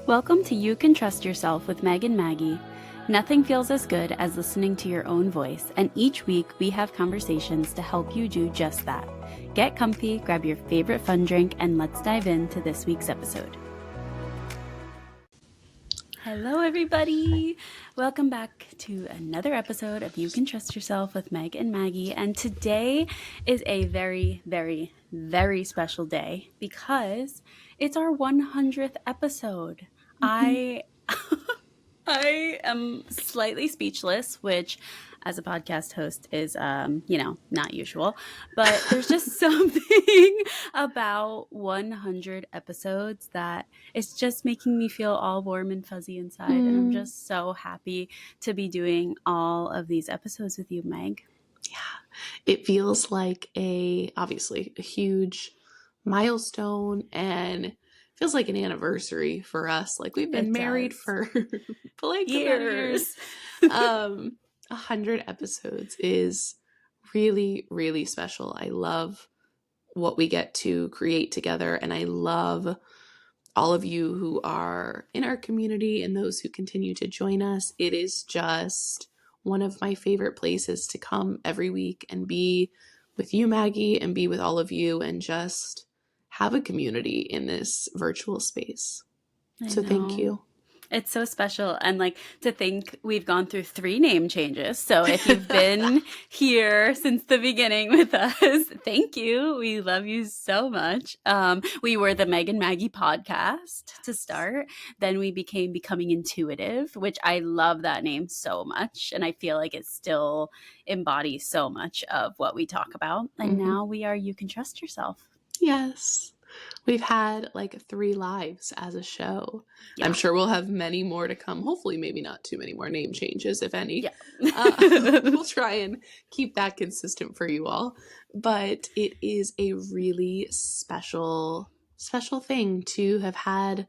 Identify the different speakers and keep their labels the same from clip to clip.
Speaker 1: Welcome to You Can Trust Yourself with Meg and Maggie. Nothing feels as good as listening to your own voice, and each week we have conversations to help you do just that. Get comfy, grab your favorite fun drink, and let's dive into this week's episode. Hello, everybody. Welcome back to another episode of You Can Trust Yourself with Meg and Maggie. And today is a very, very, very special day because it's our 100th episode. I am slightly speechless, which as a podcast host is, not usual, but there's just something about 100 episodes that it's just making me feel all warm and fuzzy inside. And I'm just so happy to be doing all of these episodes with you, Meg.
Speaker 2: Yeah, it feels like obviously a huge milestone and feels like an anniversary for us. Like we've been married for
Speaker 1: years.
Speaker 2: 100 episodes is really, really special. I love what we get to create together, and I love all of you who are in our community and those who continue to join us. It is just one of my favorite places to come every week and be with you, Maggie, and be with all of you and just have a community in this virtual space. So thank you.
Speaker 1: It's so special. And to think we've gone through 3 name changes. So if you've been here since the beginning with us, thank you. We love you so much. We were the Meg and Maggie podcast to start. Then we became Becoming Intuitive, which I love that name so much. And I feel like it still embodies so much of what we talk about. And now we are You Can Trust Yourself.
Speaker 2: Yes. We've had 3 lives as a show. Yeah. I'm sure we'll have many more to come. Hopefully, maybe not too many more name changes, if any. Yeah. We'll try and keep that consistent for you all. But it is a really special thing to have had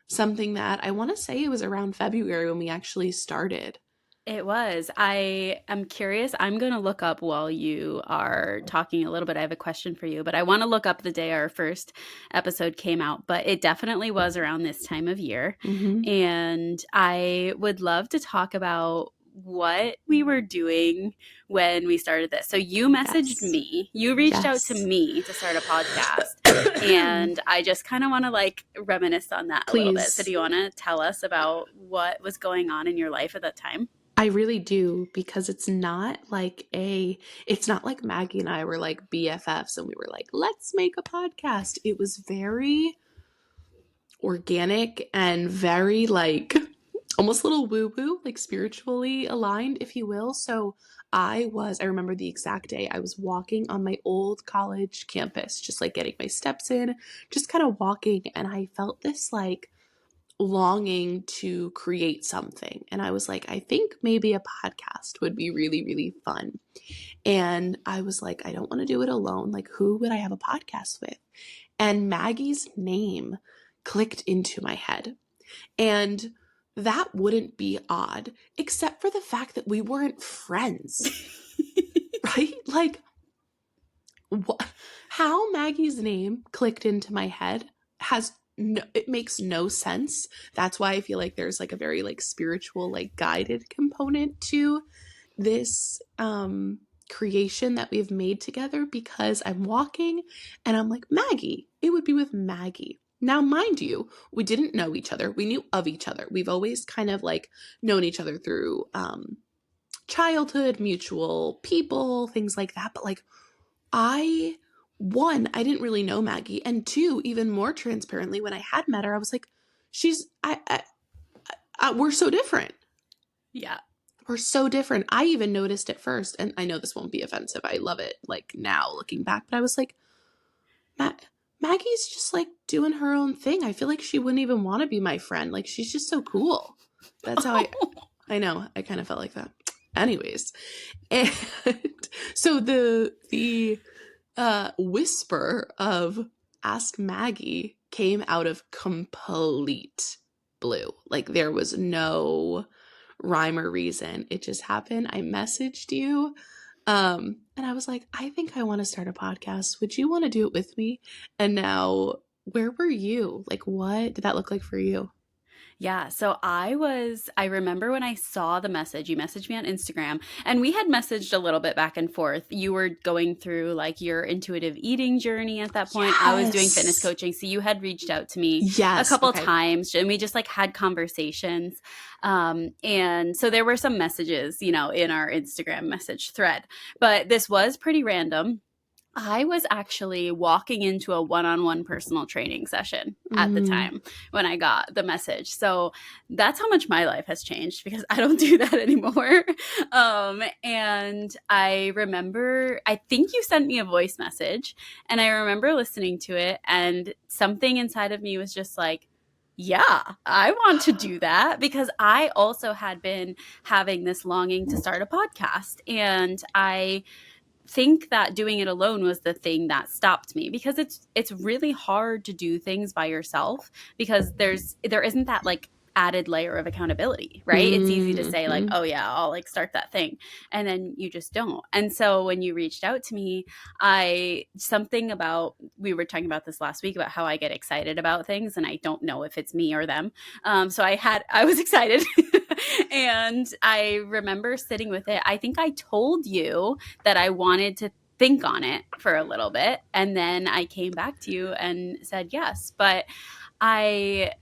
Speaker 2: something that I want to say it was around February when we actually started.
Speaker 1: It was. I am curious. I'm going to look up while you are talking a little bit. I have a question for you, but I want to look up the day our first episode came out. But it definitely was around this time of year. Mm-hmm. And I would love to talk about what we were doing when we started this. So you messaged me. You reached out to me to start a podcast. And I just kind of want to reminisce on that a little bit. So do you want to tell us about what was going on in your life at that time?
Speaker 2: I really do, because it's not like Maggie and I were BFFs and we were let's make a podcast. It was very organic and very almost a little woo-woo, spiritually aligned, if you will. So I remember the exact day I was walking on my old college campus, just getting my steps in, just kind of walking. And I felt this longing to create something. And I was I think maybe a podcast would be really, really fun. And I was I don't want to do it alone. Who would I have a podcast with? And Maggie's name clicked into my head. And that wouldn't be odd, except for the fact that we weren't friends. Right? How Maggie's name clicked into my head it makes no sense. That's why I feel there's a very spiritual, guided component to this creation that we've made together, because I'm walking and I'm Maggie, it would be with Maggie. Now, mind you, we didn't know each other. We knew of each other. We've always kind of known each other through childhood, mutual people, things like that. But I didn't really know Maggie. And 2, even more transparently, when I had met her, I was we're so different.
Speaker 1: Yeah.
Speaker 2: We're so different. I even noticed at first, and I know this won't be offensive. I love it now looking back, but I was Maggie's just doing her own thing. I feel she wouldn't even want to be my friend. She's just so cool. That's how I know. I kind of felt like that. Anyways. And so the whisper of Ask Maggie came out of complete blue. There was no rhyme or reason. It just happened. I messaged you. And I was I think I want to start a podcast. Would you want to do it with me? And now, where were you? What did that look like for you?
Speaker 1: Yeah, so I remember when I saw the message, you messaged me on Instagram, and we had messaged a little bit back and forth. You were going through like your intuitive eating journey at that point. I was doing fitness
Speaker 2: Yes.
Speaker 1: coaching, so you had reached out to me a
Speaker 2: Yes.
Speaker 1: couple of
Speaker 2: Okay.
Speaker 1: times, and we just like had conversations. And so there were some messages, in our Instagram message thread, but this was pretty random. I was actually walking into a one-on-one personal training session at the
Speaker 2: Mm,
Speaker 1: time when I got the message. So that's how much my life has changed because I don't do that anymore. And I remember, I think you sent me a voice message, and I remember listening to it, and something inside of me was just like, yeah, I want to do that because I also had been having this longing to start a podcast. And I think that doing it alone was the thing that stopped me because it's really hard to do things by yourself because there isn't that like added layer of accountability, right? It's easy to say like,
Speaker 2: mhm.
Speaker 1: oh yeah, I'll like start that thing, and then you just don't. And so when you reached out to me, I something about we were talking about this last week about how I get excited about things and I don't know if it's me or them. So I was excited. And I remember sitting with it. I think I told you that I wanted to think on it for a little bit. And then I came back to you and said yes. But I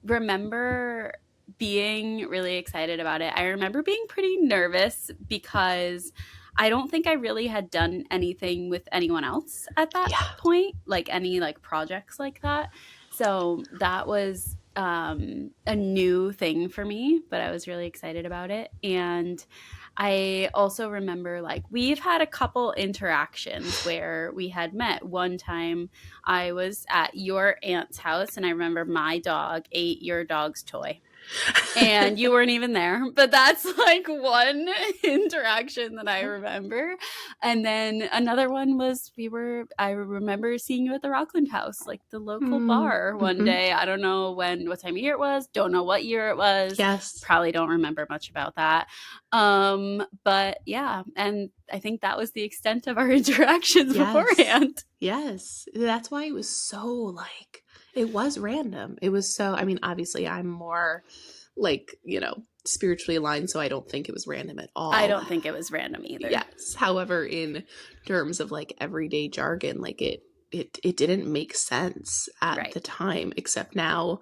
Speaker 1: remember being really excited about it. I remember being pretty nervous because I don't think I really had done anything with anyone else at that
Speaker 2: Yeah.
Speaker 1: point, like any like projects like that. So that was a new thing for me, but I was really excited about it. And I also remember like we've had a couple interactions where we had met. One time I was at your aunt's house and I remember my dog ate your dog's toy and you weren't even there, but that's like one interaction that I remember. And then another one was I remember seeing you at the Rockland House, like the local
Speaker 2: Mm,
Speaker 1: bar one
Speaker 2: mhm.
Speaker 1: day. I don't know what time of year it was, don't know what year it was,
Speaker 2: Yes.
Speaker 1: probably don't remember much about that. But yeah, and I think that was the extent of our interactions
Speaker 2: Yes.
Speaker 1: beforehand.
Speaker 2: Yes. That's why it was so like it was random. It was so I mean, obviously I'm more like, spiritually aligned, so I don't think it was random at
Speaker 1: I
Speaker 2: all.
Speaker 1: don't think it was random either.
Speaker 2: Yes. However, in terms of like everyday jargon, like it didn't make sense at
Speaker 1: Right.
Speaker 2: the time, except now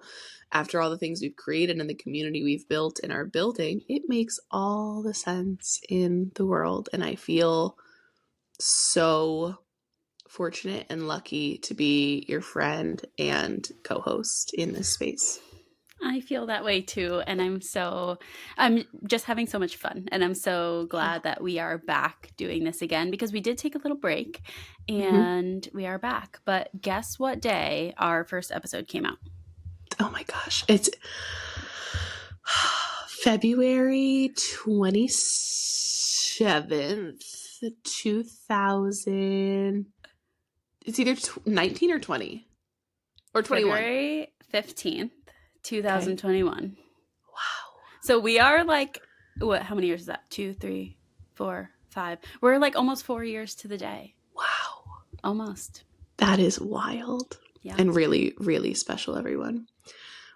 Speaker 2: after all the things we've created and the community we've built and are building, it makes all the sense in the world. And I feel so fortunate and lucky to be your friend and co-host in this space.
Speaker 1: I feel that way too. And I'm just having so much fun. And I'm so
Speaker 2: Yeah.
Speaker 1: glad that we are back doing this again because we did take a little break
Speaker 2: Hmm.
Speaker 1: and we are back. But guess what day our first episode came out?
Speaker 2: Oh my gosh. It's February 27th, 2000. It's either 19 or 20 or 21.
Speaker 1: February 15th,
Speaker 2: Okay.
Speaker 1: 2021.
Speaker 2: Wow.
Speaker 1: So we are like, how many years is that? Two, three, four, five. We're like almost 4 years to the day.
Speaker 2: Wow.
Speaker 1: Almost.
Speaker 2: That is wild
Speaker 1: Yeah.
Speaker 2: and really, really special, everyone.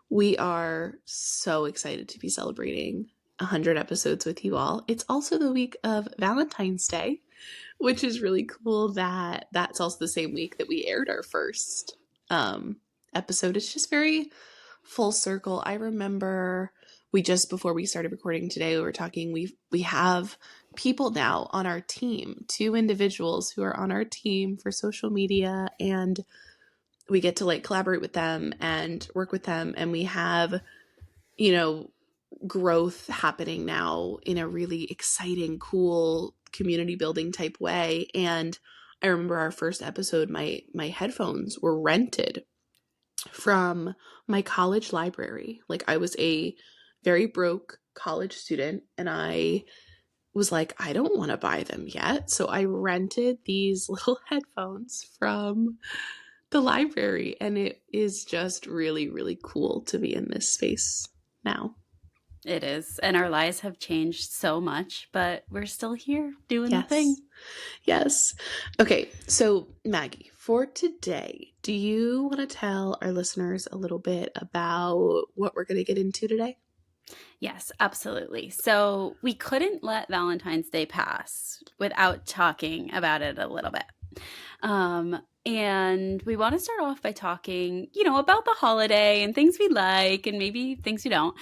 Speaker 2: We are so excited to be celebrating 100 episodes with you all. It's also the week of Valentine's Day, which is really cool that that's also the same week that we aired our first episode. It's just very full circle. I remember we just before we started recording today, we were talking. We have people now on our team, two individuals who are on our team for social media, and we get to like collaborate with them and work with them, and we have you know growth happening now in a really exciting, cool community building type way. And I remember our first episode, my headphones were rented from my college library. Like I was a very broke college student and I was like, I don't want to buy them yet. So I rented these little headphones from the library, and it is just really, really cool to be in this space now.
Speaker 1: It is. And our lives have changed so much, but we're still here doing the thing.
Speaker 2: Yes. Yes. Okay, so Maggie, for today, Do you want to tell our listeners a little bit about what we're going to get into today?
Speaker 1: Yes, absolutely. So we couldn't let Valentine's Day pass without talking about it a little bit. And we want to start off by talking, about the holiday and things we like and maybe things we don't.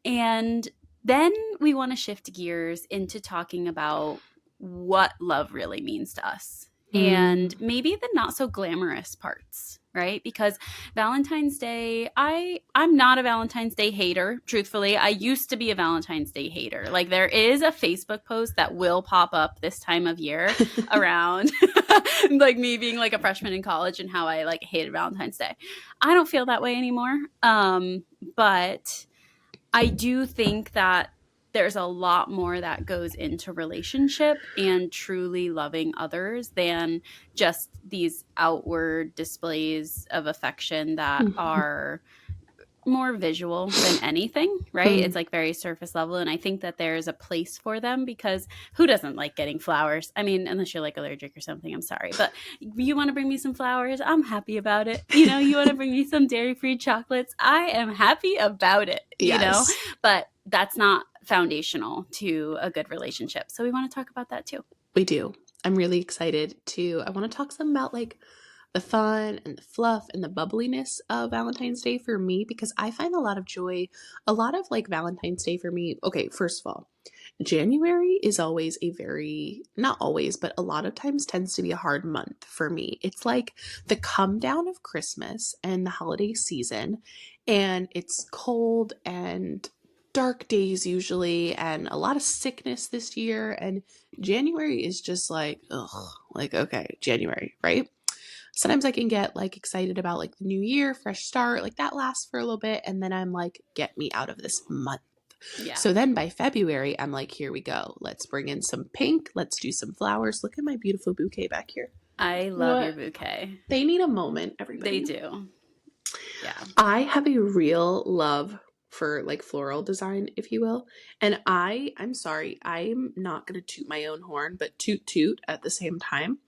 Speaker 1: And then we want to shift gears into talking about what love really means to us
Speaker 2: Mm.
Speaker 1: and maybe the not so glamorous parts, right? Because Valentine's Day, I'm not a Valentine's Day hater, truthfully. I used to be a Valentine's Day hater. Like there is a Facebook post that will pop up this time of year around like me being like a freshman in college and how I like hated Valentine's Day. I don't feel that way anymore. But I do think that there's a lot more that goes into relationship and truly loving others than just these outward displays of affection that are more visual than anything, right?
Speaker 2: Mm.
Speaker 1: It's like very surface level. And I think that there's a place for them because who doesn't like getting flowers? I mean, unless you're like allergic or something, I'm sorry. But you want to bring me some flowers? I'm happy about it. You want to bring me some dairy free chocolates? I am happy about it.
Speaker 2: Yes,
Speaker 1: But that's not foundational to a good relationship. So we want to talk about that too.
Speaker 2: we do. I'm really excited I want to talk some about like the fun and the fluff and the bubbliness of Valentine's Day for me because I find a lot of joy, a lot of like Valentine's Day for me. Okay, first of all, January is always not always, but a lot of times tends to be a hard month for me. It's like the come down of Christmas and the holiday season, and it's cold and dark days usually, and a lot of sickness this year. And January is just like, ugh, like, okay, January, right? Sometimes I can get like excited about like the new year, fresh start, like that lasts for a little bit. And then I'm like, get me out of this month.
Speaker 1: Yeah.
Speaker 2: So then by February, I'm like, here we go. Let's bring in some pink. Let's do some flowers. Look at my beautiful bouquet back here.
Speaker 1: I
Speaker 2: You know
Speaker 1: love your
Speaker 2: what?
Speaker 1: bouquet.
Speaker 2: They need a moment,
Speaker 1: They
Speaker 2: everybody.
Speaker 1: do. Yeah.
Speaker 2: I have a real love for like floral design, if you will. And I'm sorry, I'm not going to toot my own horn, but toot toot at the same time.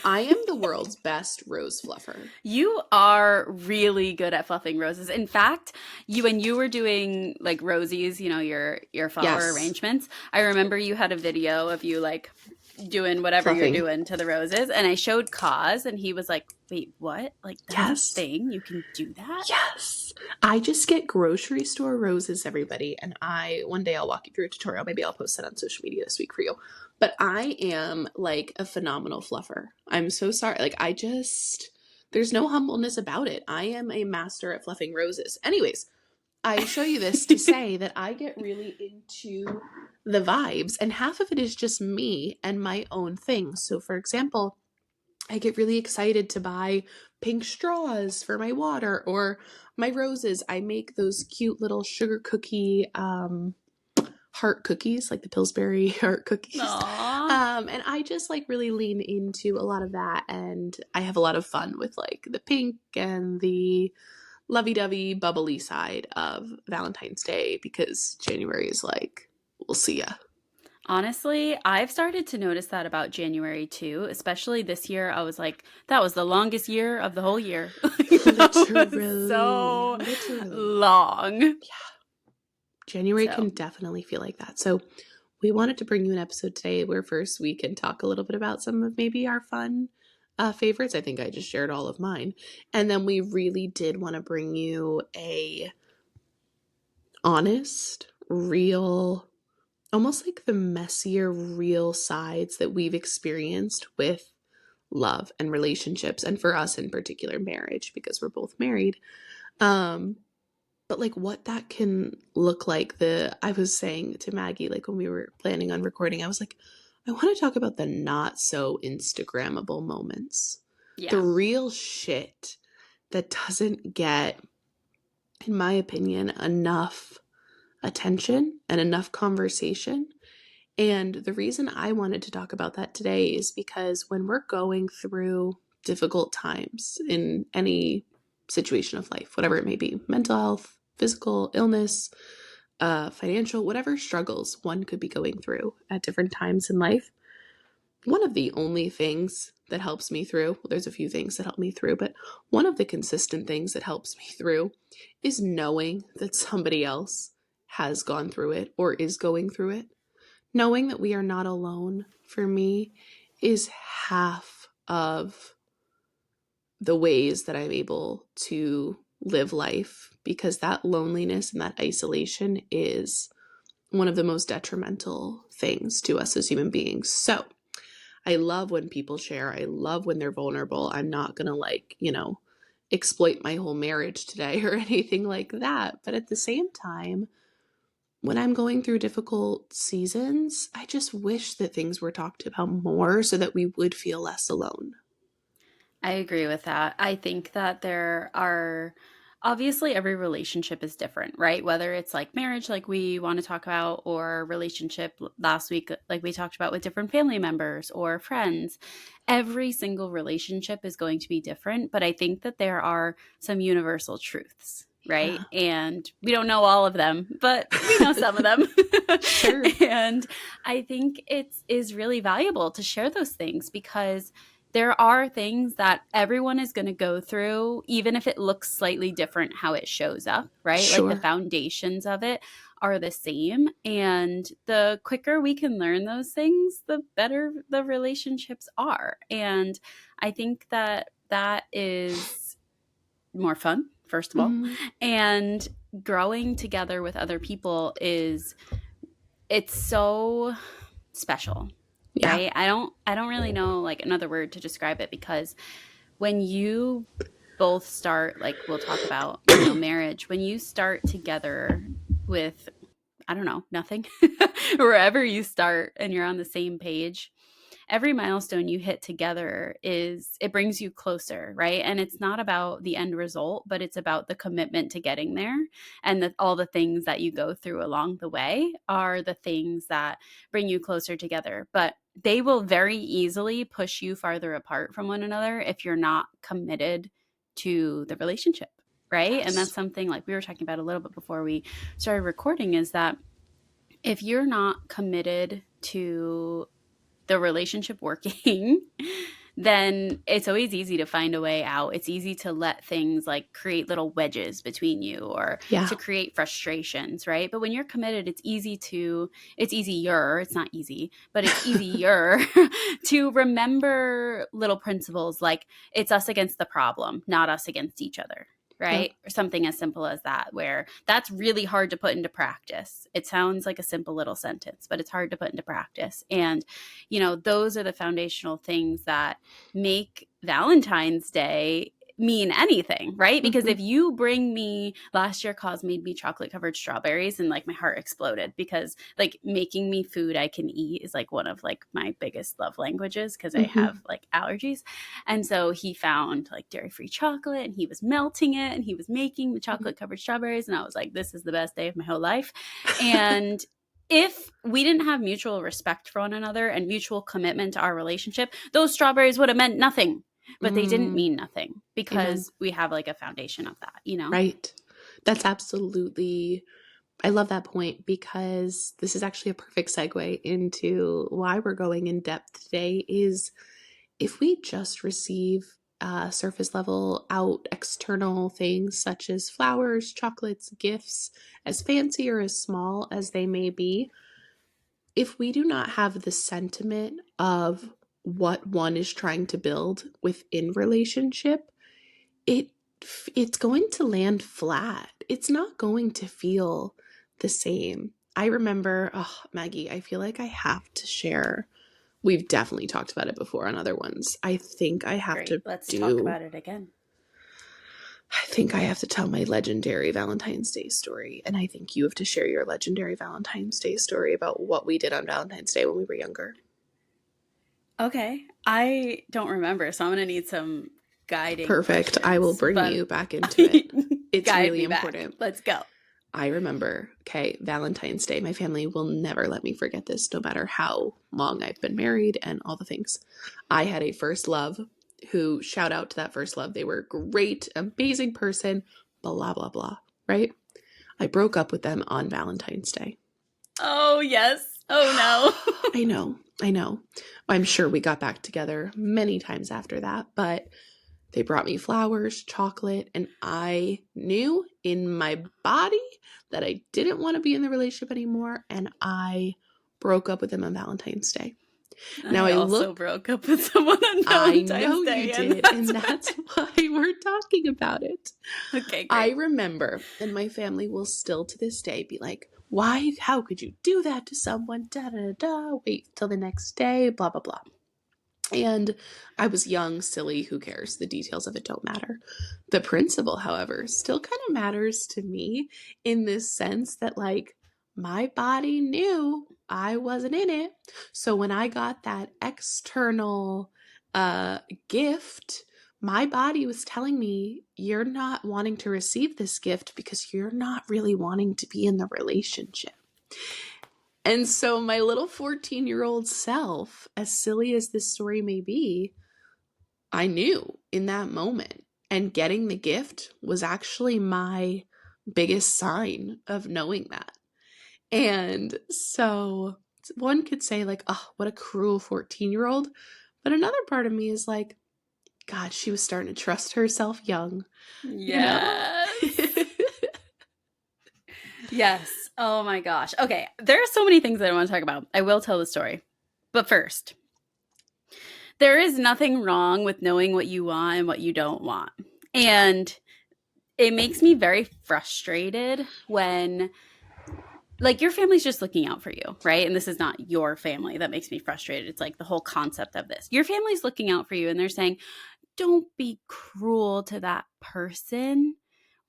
Speaker 2: I am the world's best rose fluffer.
Speaker 1: You are really good at fluffing roses. In fact, when you were doing like rosies, your flower
Speaker 2: Yes,
Speaker 1: arrangements, I remember you had a video of you like doing whatever you're
Speaker 2: fluffing.
Speaker 1: doing to the roses, and I showed Kaz, and he was like, "Wait, what? Like that's a
Speaker 2: Yes.
Speaker 1: thing? You can do that?"
Speaker 2: Yes. I just get grocery store roses, everybody. And one day I'll walk you through a tutorial. Maybe I'll post it on social media this week for you. But I am like a phenomenal fluffer. I'm so sorry. There's no humbleness about it. I am a master at fluffing roses. Anyways, I show you this to say that I get really into the vibes, and half of it is just me and my own things. So, for example, I get really excited to buy pink straws for my water or my roses. I make those cute little sugar cookie heart cookies, like the Pillsbury heart cookies.
Speaker 1: Aww.
Speaker 2: And I just like really lean into a lot of that, and I have a lot of fun with like the pink and the lovey-dovey bubbly side of Valentine's Day because January is like, we'll see ya.
Speaker 1: Honestly, I've started to notice that about January too, especially this year. I was like, that was the longest year of the whole year.
Speaker 2: Literally.
Speaker 1: So
Speaker 2: Literally.
Speaker 1: long.
Speaker 2: Yeah. January
Speaker 1: So
Speaker 2: can definitely feel like that. So we wanted to bring you an episode today where first we can talk a little bit about some of maybe our fun favorites. I think I just shared all of mine. And then we really did want to bring you a honest, real, almost like the messier, real sides that we've experienced with love and relationships, and for us in particular, marriage, because we're both married. But like what that can look like. I was saying to Maggie, like when we were planning on recording, I was like, I want to talk about the not so Instagrammable moments, the
Speaker 1: yeah.
Speaker 2: real shit that doesn't get, in my opinion, enough attention and enough conversation. And the reason I wanted to talk about that today is because when we're going through difficult times in any situation of life, whatever it may be, mental health, physical illness, financial, whatever struggles one could be going through at different times in life, one of the only things that helps me through, well, there's a few things that help me through, but one of the consistent things that helps me through is knowing that somebody else has gone through it or is going through it. Knowing that we are not alone, for me, is half of the ways that I'm able to live life, because that loneliness and that isolation is one of the most detrimental things to us as human beings. So I love when people share. I love when they're vulnerable. I'm not going to exploit my whole marriage today or anything like that. But at the same time, when I'm going through difficult seasons, I just wish that things were talked about more so that we would feel less alone.
Speaker 1: I agree with that. I think that there are obviously every relationship is different, right? Whether it's like marriage, like we want to talk about, or relationship last week, like we talked about with different family members or friends. Every single relationship is going to be different, but I think that there are some universal truths. Right.
Speaker 2: Yeah.
Speaker 1: And we don't know all of them, but we know some of them.
Speaker 2: Sure.
Speaker 1: And I think is really valuable to share those things because there are things that everyone is going to go through, even if it looks slightly different how it shows up, right? Like the
Speaker 2: Sure.
Speaker 1: foundations of it are the same. And the quicker we can learn those things, the better the relationships are. And I think that that is more fun, first of all.
Speaker 2: Mm,
Speaker 1: And growing together with other people it's so special,
Speaker 2: yeah.
Speaker 1: right? I don't really know like another word to describe it because when you both start, like we'll talk about, marriage, when you start together with, I don't know, nothing, wherever you start and you're on the same page, every milestone you hit together it brings you closer, right? And it's not about the end result, but it's about the commitment to getting there, and that all the things that you go through along the way are the things that bring you closer together. But they will very easily push you farther apart from one another if you're not committed to the relationship, right? And that's
Speaker 2: Yes.
Speaker 1: something like we were talking about a little bit before we started recording, is that if you're not committed to the relationship working, then it's always easy to find a way out. It's easy to let things like create little wedges between you or
Speaker 2: Yeah.
Speaker 1: to create frustrations, right? But when you're committed, it's easier, it's not easy, but it's easier to remember little principles like it's us against the problem, not us against each other.
Speaker 2: Yep.
Speaker 1: Right. Or something as simple as that, where that's really hard to put into practice. It sounds like a simple little sentence, but it's hard to put into practice. And those are the foundational things that make Valentine's Day mean anything, right? Because
Speaker 2: Hmm.
Speaker 1: if you bring me, last year Cause made me chocolate covered strawberries and like my heart exploded because like making me food I can eat is like one of like my biggest love languages because I
Speaker 2: Hmm.
Speaker 1: have like allergies. And so he found like dairy free chocolate and he was melting it and he was making the chocolate covered strawberries. And I was like, this is the best day of my whole life. And if we didn't have mutual respect for one another and mutual commitment to our relationship, those strawberries would have meant nothing. But they didn't
Speaker 2: Mm,
Speaker 1: mean nothing
Speaker 2: amen.
Speaker 1: because we have like a foundation of that.
Speaker 2: Right. That's absolutely, I love that point because this is actually a perfect segue into why we're going in depth today is if we just receive surface level out external things such as flowers, chocolates, gifts, as fancy or as small as they may be, if we do not have the sentiment of what one is trying to build within relationship, it it's going to land flat. It's not going to feel the same. I remember, oh, Maggie, I feel like I have to share. We've definitely talked about it before on other ones.
Speaker 1: Great. Let's talk about it again.
Speaker 2: I think I have to tell my legendary Valentine's Day story. And I think you have to share your legendary Valentine's Day story about what we did on Valentine's Day when we were younger.
Speaker 1: Okay. I don't remember, so I'm going to need some guiding
Speaker 2: Perfect. I will
Speaker 1: questions,
Speaker 2: bring
Speaker 1: but
Speaker 2: you back into it. It's
Speaker 1: guide
Speaker 2: really
Speaker 1: me back.
Speaker 2: important.
Speaker 1: Let's go.
Speaker 2: I remember, okay, Valentine's Day. My family will never let me forget this, no matter how long I've been married and all the things. I had a first love who, shout out to that first love. They were a great, amazing person, blah, blah, blah, right? I broke up with them on Valentine's Day.
Speaker 1: Oh, yes. Oh no.
Speaker 2: I know, I know. I'm sure we got back together many times after that, but they brought me flowers, chocolate, and I knew in my body that I didn't want to be in the relationship anymore, and I broke up with him on Valentine's Day. Now
Speaker 1: I
Speaker 2: I
Speaker 1: also
Speaker 2: look,
Speaker 1: broke up with someone on
Speaker 2: I
Speaker 1: Valentine's
Speaker 2: know you
Speaker 1: Day, and
Speaker 2: did,
Speaker 1: that's
Speaker 2: and
Speaker 1: why.
Speaker 2: that's why we're talking about it.
Speaker 1: Okay,
Speaker 2: I
Speaker 1: great.
Speaker 2: remember, and my family will still to this day be like, why, how could you do that to someone? Da da da, wait till the next day, blah, blah, blah. And I was young, silly, who cares? The details of it don't matter. The principle, however, still kind of matters to me in this sense that, like, my body knew I wasn't in it. So when I got that external gift, my body was telling me, you're not wanting to receive this gift because you're not really wanting to be in the relationship. And so my little 14-year-old self, as silly as this story may be, I knew in that moment. And getting the gift was actually my biggest sign of knowing that. And so one could say, like, oh, what a cruel 14-year-old. But another part of me is like, God, she was starting to trust herself young, you know?
Speaker 1: Yes. Yes. Oh my gosh. Okay. There are so many things that I want to talk about. I will tell the story. But first, there is nothing wrong with knowing what you want and what you don't want. And it makes me very frustrated when, like, your family's just looking out for you, right? And this is not your family that makes me frustrated. It's like the whole concept of this. Your family's looking out for you and they're saying, don't be cruel to that person.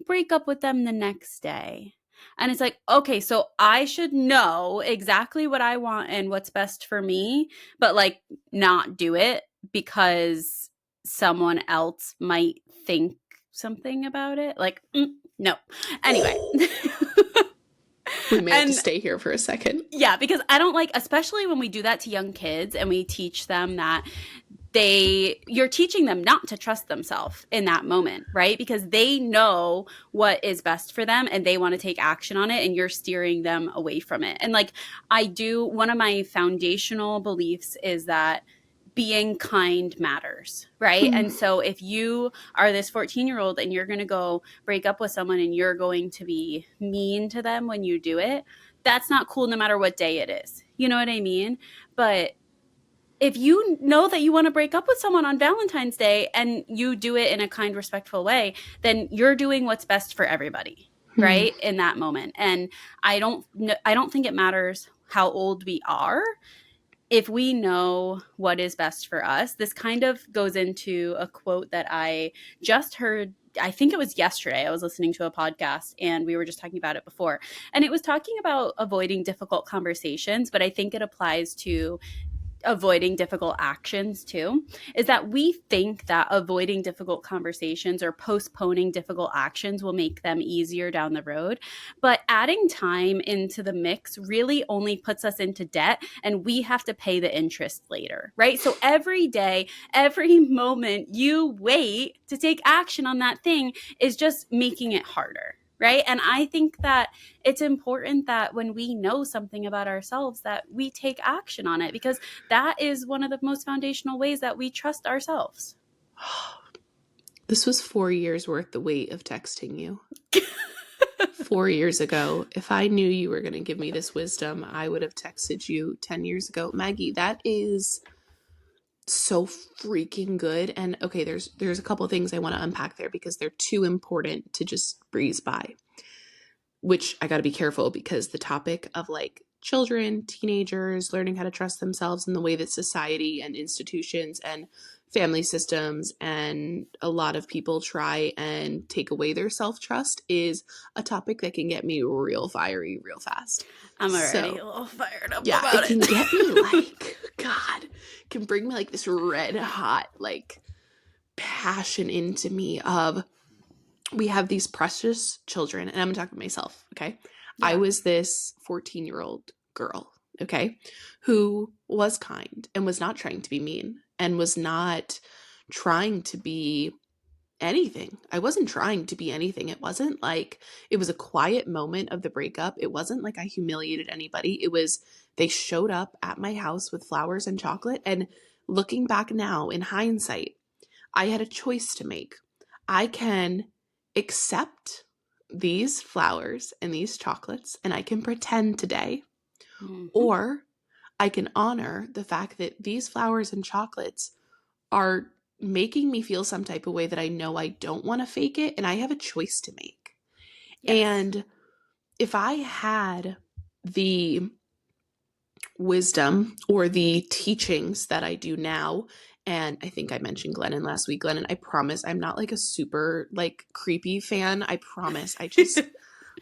Speaker 1: Break up with them the next day. And it's like, okay, so I should know exactly what I want and what's best for me, but like not do it because someone else might think something about it. Like, no. Anyway.
Speaker 2: We may have to
Speaker 1: And
Speaker 2: stay here for a second.
Speaker 1: yeah, because I don't like, especially when we do that to young kids and we teach them that you're teaching them not to trust themselves in that moment, right? Because they know what is best for them and they want to take action on it and you're steering them away from it. And like one of my foundational beliefs is that being kind matters, right?
Speaker 2: Hmm.
Speaker 1: And so if you are this 14-year-old and you're going to go break up with someone and you're going to be mean to them when you do it, that's not cool no matter what day it is. You know what I mean? But if you know that you want to break up with someone on Valentine's Day and you do it in a kind, respectful way, then you're doing what's best for everybody,
Speaker 2: Hmm.
Speaker 1: right? In that moment. And I don't think it matters how old we are if we know what is best for us. This kind of goes into a quote that I just heard. I think it was yesterday. I was listening to a podcast and we were just talking about it before. And it was talking about avoiding difficult conversations, but I think it applies to avoiding difficult actions too, is that we think that avoiding difficult conversations or postponing difficult actions will make them easier down the road. But adding time into the mix really only puts us into debt and we have to pay the interest later, right? So every day, every moment you wait to take action on that thing is just making it harder. Right. And I think that it's important that when we know something about ourselves, that we take action on it because that is one of the most foundational ways that we trust ourselves.
Speaker 2: This was 4 years worth the weight of texting you. 4 years ago, if I knew you were going to give me this wisdom, I would have texted you 10 years ago. Maggie, that is so freaking good. And okay, there's a couple things I want to unpack there because they're too important to just breeze by. Which I got to be careful because the topic of like children, teenagers, learning how to trust themselves in the way that society and institutions and family systems and a lot of people try and take away their self-trust is a topic that can get me real fiery real fast.
Speaker 1: I'm already
Speaker 2: So,
Speaker 1: a little fired up
Speaker 2: yeah, it
Speaker 1: about
Speaker 2: can
Speaker 1: it.
Speaker 2: get me like, God, can bring me like this red hot, like passion into me of we have these precious children, and I'm gonna talk about myself, okay? I
Speaker 1: Yeah.
Speaker 2: was this 14-year-old girl, okay, who was kind and was not trying to be mean and was not trying to be anything. I wasn't trying to be anything. It wasn't like it was a quiet moment of the breakup. It wasn't like I humiliated anybody. It was they showed up at my house with flowers and chocolate. And looking back now in hindsight, I had a choice to make. I can accept these flowers and these chocolates and I can pretend today,
Speaker 1: Hmm.
Speaker 2: or I can honor the fact that these flowers and chocolates are making me feel some type of way that I know I don't want to fake it, and I have a choice to make.
Speaker 1: Yes.
Speaker 2: And if I had the wisdom or the teachings that I do now, and I think I mentioned Glennon last week. Glennon, I promise I'm not like a super like creepy fan. I promise. I just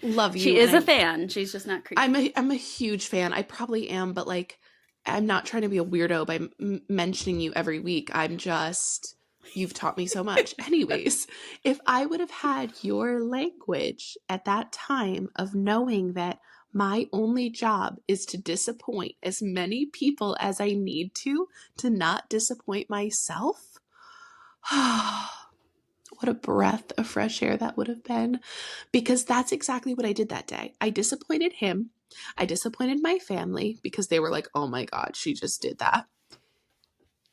Speaker 2: love
Speaker 1: She
Speaker 2: you and
Speaker 1: is a fan. She's just not
Speaker 2: I'm
Speaker 1: creepy.
Speaker 2: a huge fan. I probably am, but like I'm not trying to be a weirdo by mentioning you every week. I'm just you've taught me so much. Anyways, if I would have had your language at that time of knowing that my only job is to disappoint as many people as I need to not disappoint myself. What a breath of fresh air that would have been. Because that's exactly what I did that day. I disappointed him. I disappointed my family because they were like, oh my God, she just did that.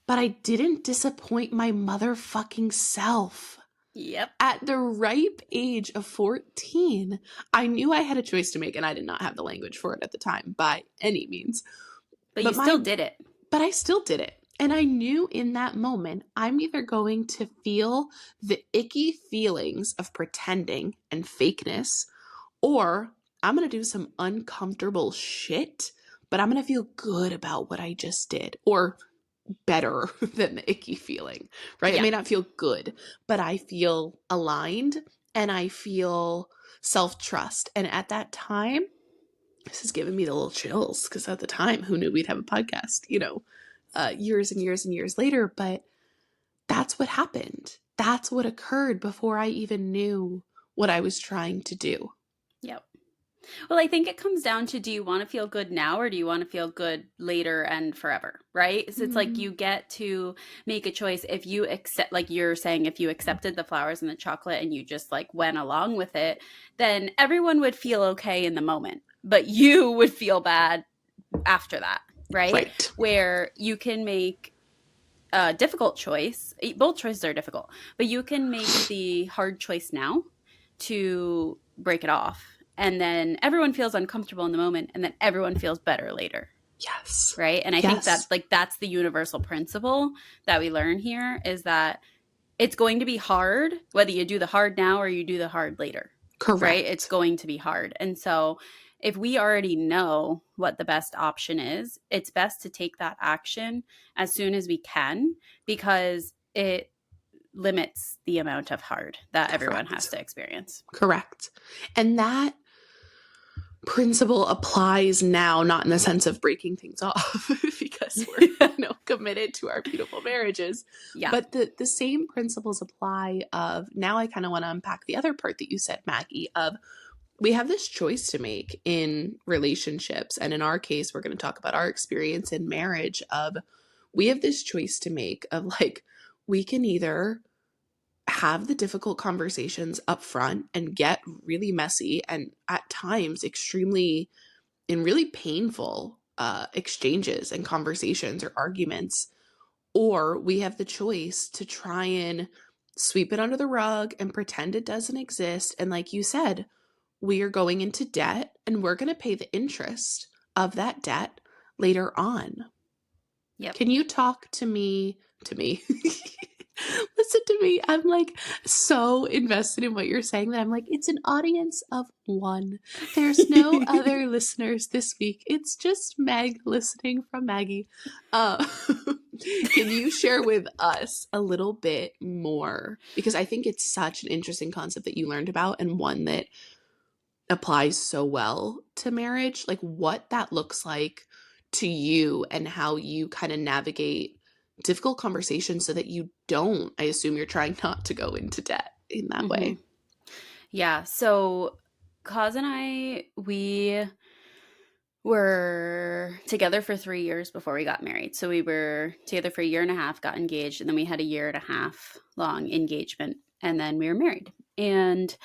Speaker 2: But I didn't disappoint my motherfucking self.
Speaker 1: Yep.
Speaker 2: At the ripe age of 14, I knew I had a choice to make, and I did not have the language for it at the time by any means.
Speaker 1: But you
Speaker 2: But
Speaker 1: still
Speaker 2: my
Speaker 1: did it.
Speaker 2: but I still did it. And I knew in that moment, I'm either going to feel the icky feelings of pretending and fakeness, or I'm going to do some uncomfortable shit, but I'm going to feel good about what I just did, or better than the icky feeling, right? It
Speaker 1: Yeah.
Speaker 2: may not feel good, but I feel aligned and I feel self trust. And at that time, this is giving me the little chills because at the time, who knew we'd have a podcast, years and years and years later. But that's what happened. That's what occurred before I even knew what I was trying to do.
Speaker 1: Yep. Well, I think it comes down to, do you want to feel good now or do you want to feel good later and forever? Right. So it's like
Speaker 2: Mm,
Speaker 1: you get to make a choice. If you accept, like you're saying, if you accepted the flowers and the chocolate and you just like went along with it, then everyone would feel okay in the moment, but you would feel bad after that. Right.
Speaker 2: right.
Speaker 1: Where you can make a difficult choice. Both choices are difficult, but you can make the hard choice now to break it off. And then everyone feels uncomfortable in the moment, and then everyone feels better later.
Speaker 2: Yes.
Speaker 1: Right. And I think that,
Speaker 2: Yes.
Speaker 1: like, that's the universal principle that we learn here, is that it's going to be hard, whether you do the hard now or you do the hard later. Right. It's
Speaker 2: Correct.
Speaker 1: going to be hard. And so if we already know what the best option is, it's best to take that action as soon as we can, because it limits the amount of hard that everyone has
Speaker 2: Correct.
Speaker 1: to experience.
Speaker 2: Correct. And that principle applies now, not in the sense of breaking things off because we're, committed to our beautiful marriages,
Speaker 1: Yeah.
Speaker 2: but the same principles apply of now I kind of want to unpack the other part that you said, Maggie, of we have this choice to make in relationships. And in our case, we're going to talk about our experience in marriage of we have this choice to make of like, we can either have the difficult conversations up front and get really messy and at times extremely and really painful exchanges and conversations or arguments, or we have the choice to try and sweep it under the rug and pretend it doesn't exist. And like you said, we are going into debt and we're going to pay the interest of that debt later on.
Speaker 1: Yep.
Speaker 2: Can you talk to me? Listen to me. I'm like so invested in what you're saying that I'm like, it's an audience of one. There's no other listeners this week. It's just Meg listening from Maggie. Uh, can you share with us a little bit more? Because I think it's such an interesting concept that you learned about and one that applies so well to marriage, like what that looks like to you and how you kind of navigate difficult conversations so that you don't, I assume you're trying not to go into debt in that
Speaker 1: Hmm.
Speaker 2: way.
Speaker 1: Yeah. So, Cause and I, we were together for 3 years before we got married. So we were together for a year and a half, got engaged, and then we had a year and a half long engagement. and then we were married. And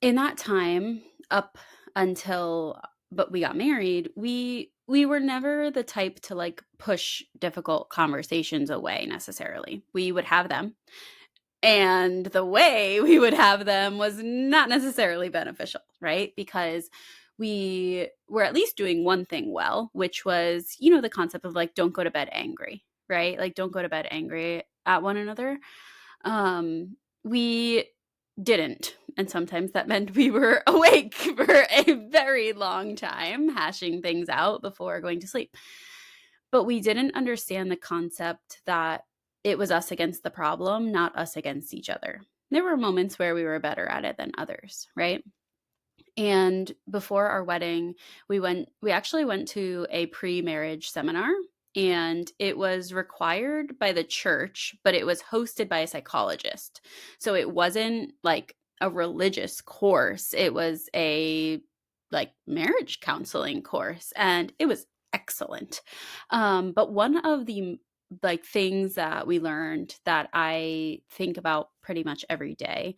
Speaker 1: in that time, up until but we got married, we were never the type to like push difficult conversations away necessarily. We would have them, and the way we would have them was not necessarily beneficial, right? Because we were at least doing one thing well, which was, the concept of like, don't go to bed angry, right? Like, don't go to bed angry at one another. We didn't. And sometimes that meant we were awake for a very long time, hashing things out before going to sleep. But we didn't understand the concept that it was us against the problem, not us against each other. There were moments where we were better at it than others, right? And before our wedding, we actually went to a pre-marriage seminar, and it was required by the church, but it was hosted by a psychologist. So it wasn't like a religious course. It was a like marriage counseling course, and it was excellent. But one of the like things that we learned that I think about pretty much every day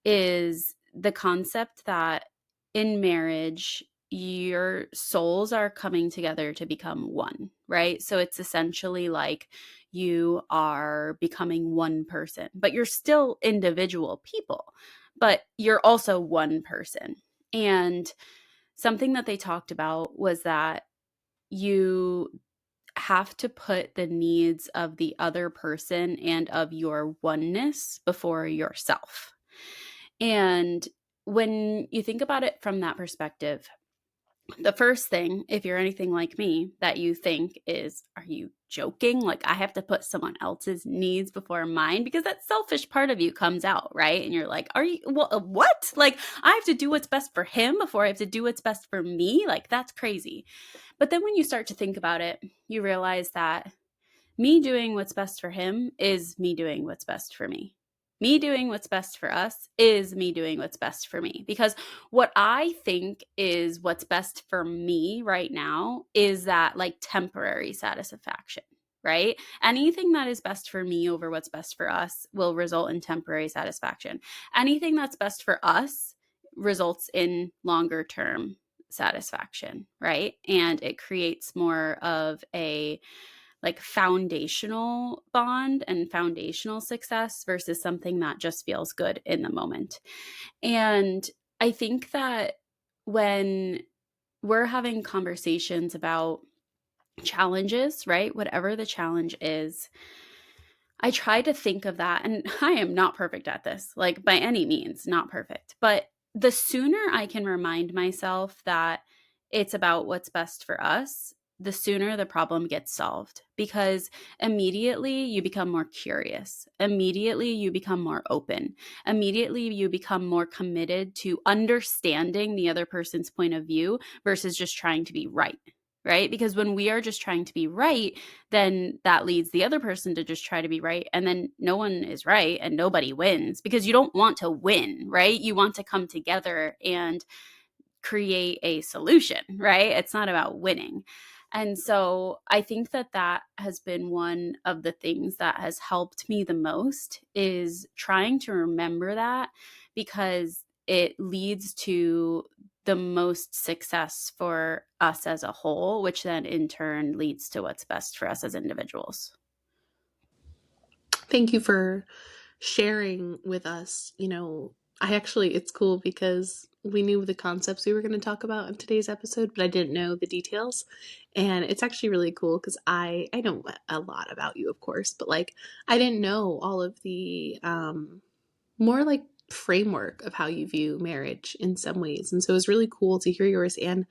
Speaker 1: is the concept that in marriage, your souls are coming together to become one, right? So it's essentially like you are becoming one person, but you're still individual people, but you're also one person. And something that they talked about was that you have to put the needs of the other person and of your oneness before yourself. And when you think about it from that perspective, the first thing, if you're anything like me, that you think is, are you joking? Like, I have to put someone else's needs before mine, because that selfish part of you comes out, right? And you're like, are you, what? Like, I have to do what's best for him before I have to do what's best for me? Like, that's crazy. But then when you start to think about it, you realize that me doing what's best for him is me doing what's best for me. Me doing what's best for us is me doing what's best for me. Because what I think is what's best for me right now is that like temporary satisfaction, right? Anything that is best for me over what's best for us will result in temporary satisfaction. Anything that's best for us results in longer term satisfaction, right? And it creates more of a like foundational bond and foundational success versus something that just feels good in the moment. And I think that when we're having conversations about challenges, right? Whatever the challenge is, I try to think of that. And I am not perfect at this, like by any means, not perfect. But the sooner I can remind myself that it's about what's best for us, the sooner the problem gets solved, because immediately you become more curious. Immediately you become more open. Immediately you become more committed to understanding the other person's point of view versus just trying to be right. Right? Because when we are just trying to be right, then that leads the other person to just try to be right. And then no one is right and nobody wins, because you don't want to win, right? You want to come together and create a solution, right? It's not about winning. And so I think that that has been one of the things that has helped me the most, is trying to remember that, because it leads to the most success for us as a whole, which then in turn leads to what's best for us as individuals.
Speaker 2: Thank you for sharing with us. It's cool because we knew the concepts we were going to talk about in today's episode, but I didn't know the details. And it's actually really cool because I know a lot about you, of course, but like I didn't know all of the more like framework of how you view marriage in some ways. And so it was really cool to hear yours. And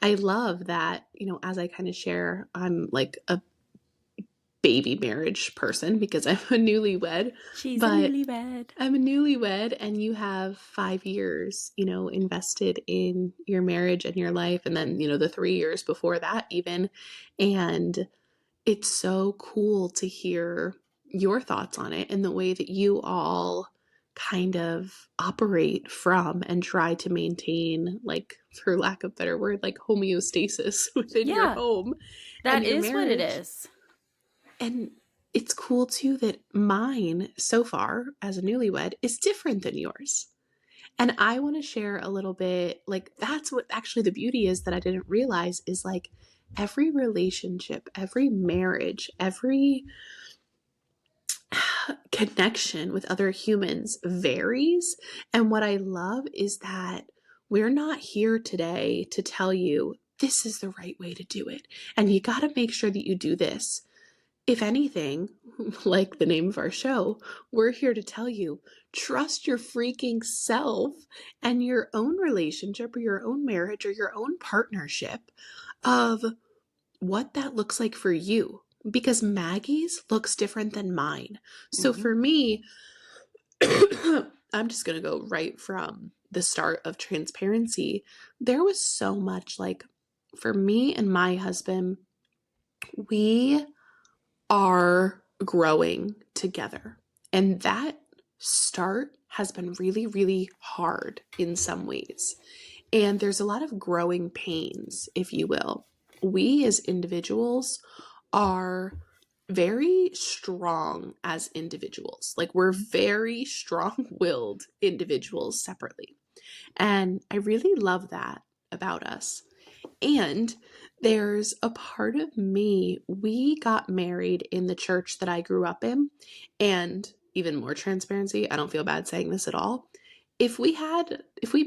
Speaker 2: I love that, as I kind of share, I'm like a baby marriage person because I'm a newlywed,
Speaker 1: She's a
Speaker 2: but
Speaker 1: newlywed.
Speaker 2: I'm a newlywed and you have 5 years, invested in your marriage and your life. And then, the 3 years before that, even. And it's so cool to hear your thoughts on it and the way that you all kind of operate from and try to maintain, like, for lack of a better word, like homeostasis within your
Speaker 1: Yeah,
Speaker 2: home and
Speaker 1: that
Speaker 2: your
Speaker 1: is what it
Speaker 2: marriage.
Speaker 1: is.
Speaker 2: And it's cool too that mine so far as a newlywed is different than yours. And I want to share a little bit, like, that's what actually the beauty is that I didn't realize is like every relationship, every marriage, every connection with other humans varies. And what I love is that we're not here today to tell you this is the right way to do it. And you got to make sure that you do this. If anything, like the name of our show, we're here to tell you trust your freaking self and your own relationship or your own marriage or your own partnership of what that looks like for you. Because Maggie's looks different than mine. So
Speaker 1: Hmm.
Speaker 2: for me, I'm just going to go right from the start of transparency. There was so much like for me and my husband, we are growing together. And that start has been really, really hard in some ways. And there's a lot of growing pains, if you will. We as individuals are very strong as individuals. Like we're very strong willed individuals separately. And I really love that about us. And there's a part of me, we got married in the church that I grew up in. And even more transparency, I don't feel bad saying this at all. If we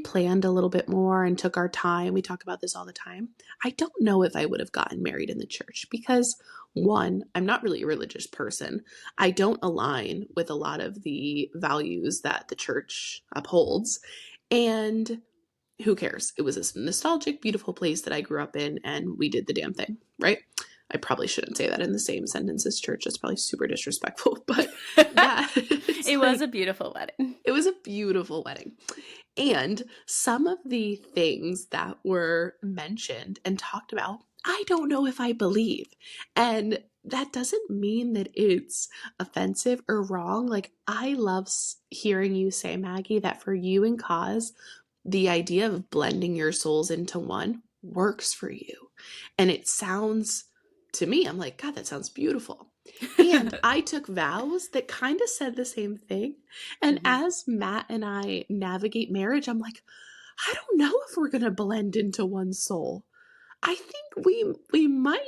Speaker 2: planned a little bit more and took our time, we talk about this all the time. I don't know if I would have gotten married in the church because one, I'm not really a religious person. I don't align with a lot of the values that the church upholds. And who cares? It was this nostalgic, beautiful place that I grew up in, and we did the damn thing, right? I probably shouldn't say that in the same sentence as church. That's probably super disrespectful, but that it's
Speaker 1: It was
Speaker 2: like,
Speaker 1: a beautiful wedding.
Speaker 2: it was a beautiful wedding. And some of the things that were mentioned and talked about, I don't know if I believe. And that doesn't mean that it's offensive or wrong. Like, I love hearing you say, Maggie, that for you and Cause, the idea of blending your souls into one works for you. And it sounds to me, I'm like, God, that sounds beautiful. And I took vows that kind of said the same thing. And
Speaker 1: Hmm.
Speaker 2: as Matt and I navigate marriage, I'm like, I don't know if we're going to blend into one soul. I think we might,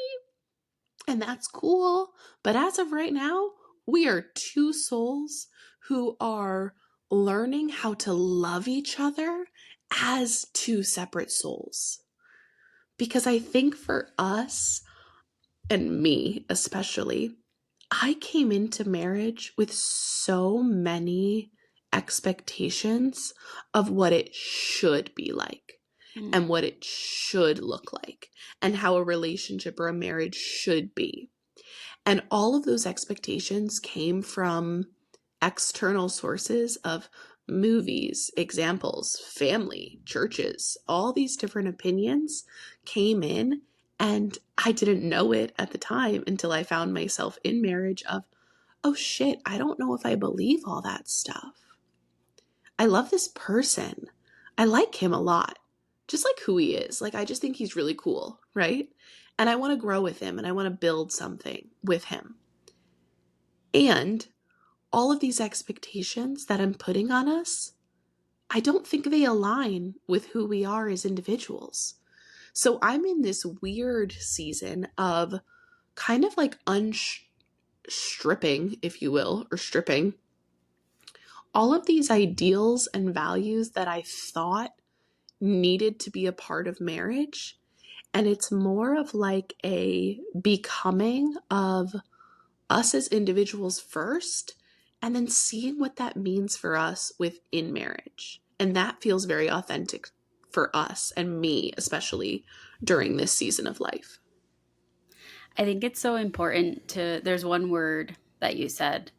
Speaker 2: and that's cool. But as of right now, we are two souls who are learning how to love each other as two separate souls. Because I think for us, and me especially, I came into marriage with so many expectations of what it should be like
Speaker 1: Mm.
Speaker 2: and what it should look like and how a relationship or a marriage should be. And all of those expectations came from external sources of movies, examples, family, churches, all these different opinions came in. And I didn't know it at the time until I found myself in marriage of, oh shit, I don't know if I believe all that stuff. I love this person. I like him a lot. Just like who he is. Like, I just think he's really cool, right? And I want to grow with him and I want to build something with him. And all of these expectations that I'm putting on us, I don't think they align with who we are as individuals. So I'm in this weird season of kind of like unstripping, if you will, or stripping all of these ideals and values that I thought needed to be a part of marriage. And it's more of like a becoming of us as individuals first, and then seeing what that means for us within marriage. And that feels very authentic for us and me, especially during this season of life.
Speaker 1: I think it's so important to, there's one word that you said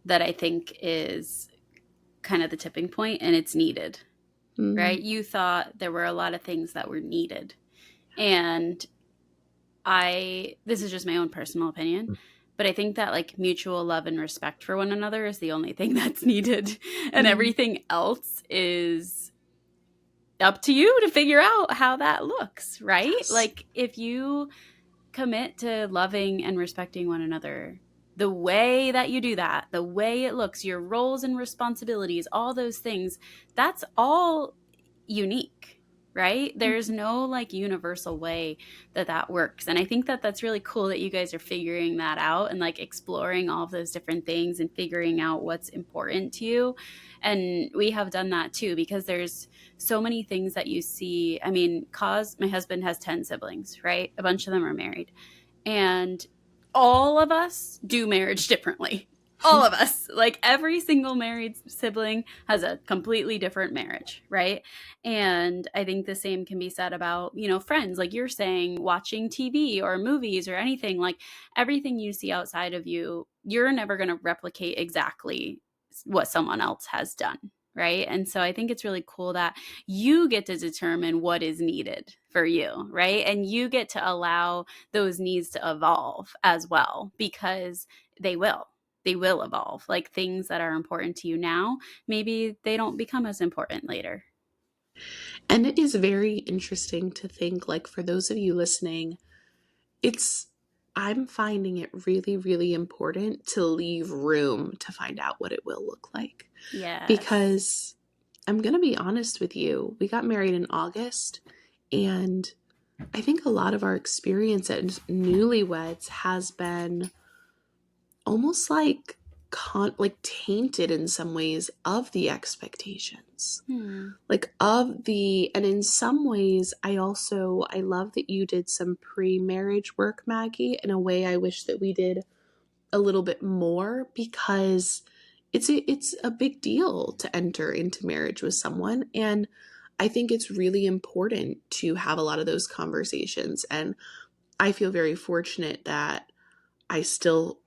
Speaker 1: that I think is kind of the tipping point, and it's needed,
Speaker 2: Mm,
Speaker 1: right? You thought there were a lot of things that were needed. And this is just my own personal opinion, but I think that like mutual love and respect for one another is the only thing that's needed. And
Speaker 2: mm,
Speaker 1: everything else is up to you to figure out how that looks, right?
Speaker 2: yes.
Speaker 1: Like if you commit to loving and respecting one another, the way that you do that, the way it looks, your roles and responsibilities, all those things, that's all unique, right? There's no like universal way that that works. And I think that that's really cool that you guys are figuring that out and like exploring all of those different things and figuring out what's important to you. And we have done that too, because there's so many things that you see. I mean, cause my husband has 10 siblings, right? A bunch of them are married. And all of us do marriage differently. All of us, like every single married sibling has a completely different marriage, right? And I think the same can be said about, friends, like you're saying, watching TV or movies or anything, like everything you see outside of you, you're never going to replicate exactly what someone else has done. Right. And so I think it's really cool that you get to determine what is needed for you. Right. And you get to allow those needs to evolve as well, because they will. They will evolve. Like things that are important to you now, maybe they don't become as important later.
Speaker 2: And it is very interesting to think, like, for those of you listening, it's, I'm finding it really, really important to leave room to find out what it will look like.
Speaker 1: Yes.
Speaker 2: Because I'm going to be honest with you, we got married in August, and I think a lot of our experience as newlyweds has been almost like like tainted in some ways of the expectations,
Speaker 1: Hmm.
Speaker 2: like of the, and in some ways I love that you did some pre-marriage work, Maggie. In a way I wish that we did a little bit more, because it's a big deal to enter into marriage with someone, and I think it's really important to have a lot of those conversations. And I feel very fortunate that I still,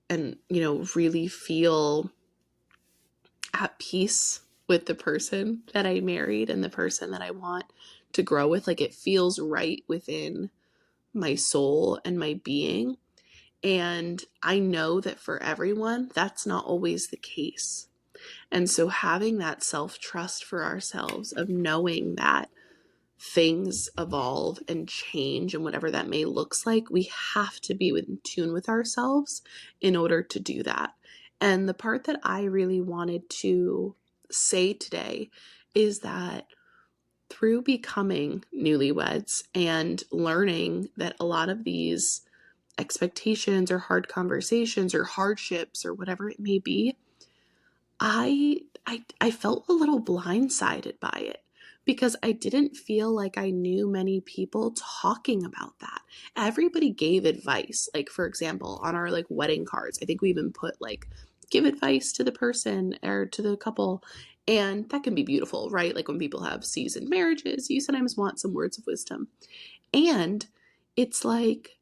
Speaker 2: and really feel at peace with the person that I married and the person that I want to grow with. Like, it feels right within my soul and my being. And I know that for everyone, that's not always the case. And so having that self-trust for ourselves, of knowing that things evolve and change, and whatever that may looks like, we have to be in tune with ourselves in order to do that. And the part that I really wanted to say today is that through becoming newlyweds and learning that a lot of these expectations or hard conversations or hardships or whatever it may be, I felt a little blindsided by it, because I didn't feel like I knew many people talking about that. Everybody gave advice. Like, for example, on our like wedding cards, I think we even put like, give advice to the person or to the couple. And that can be beautiful, right? Like when people have seasoned marriages, you sometimes want some words of wisdom. And it's like,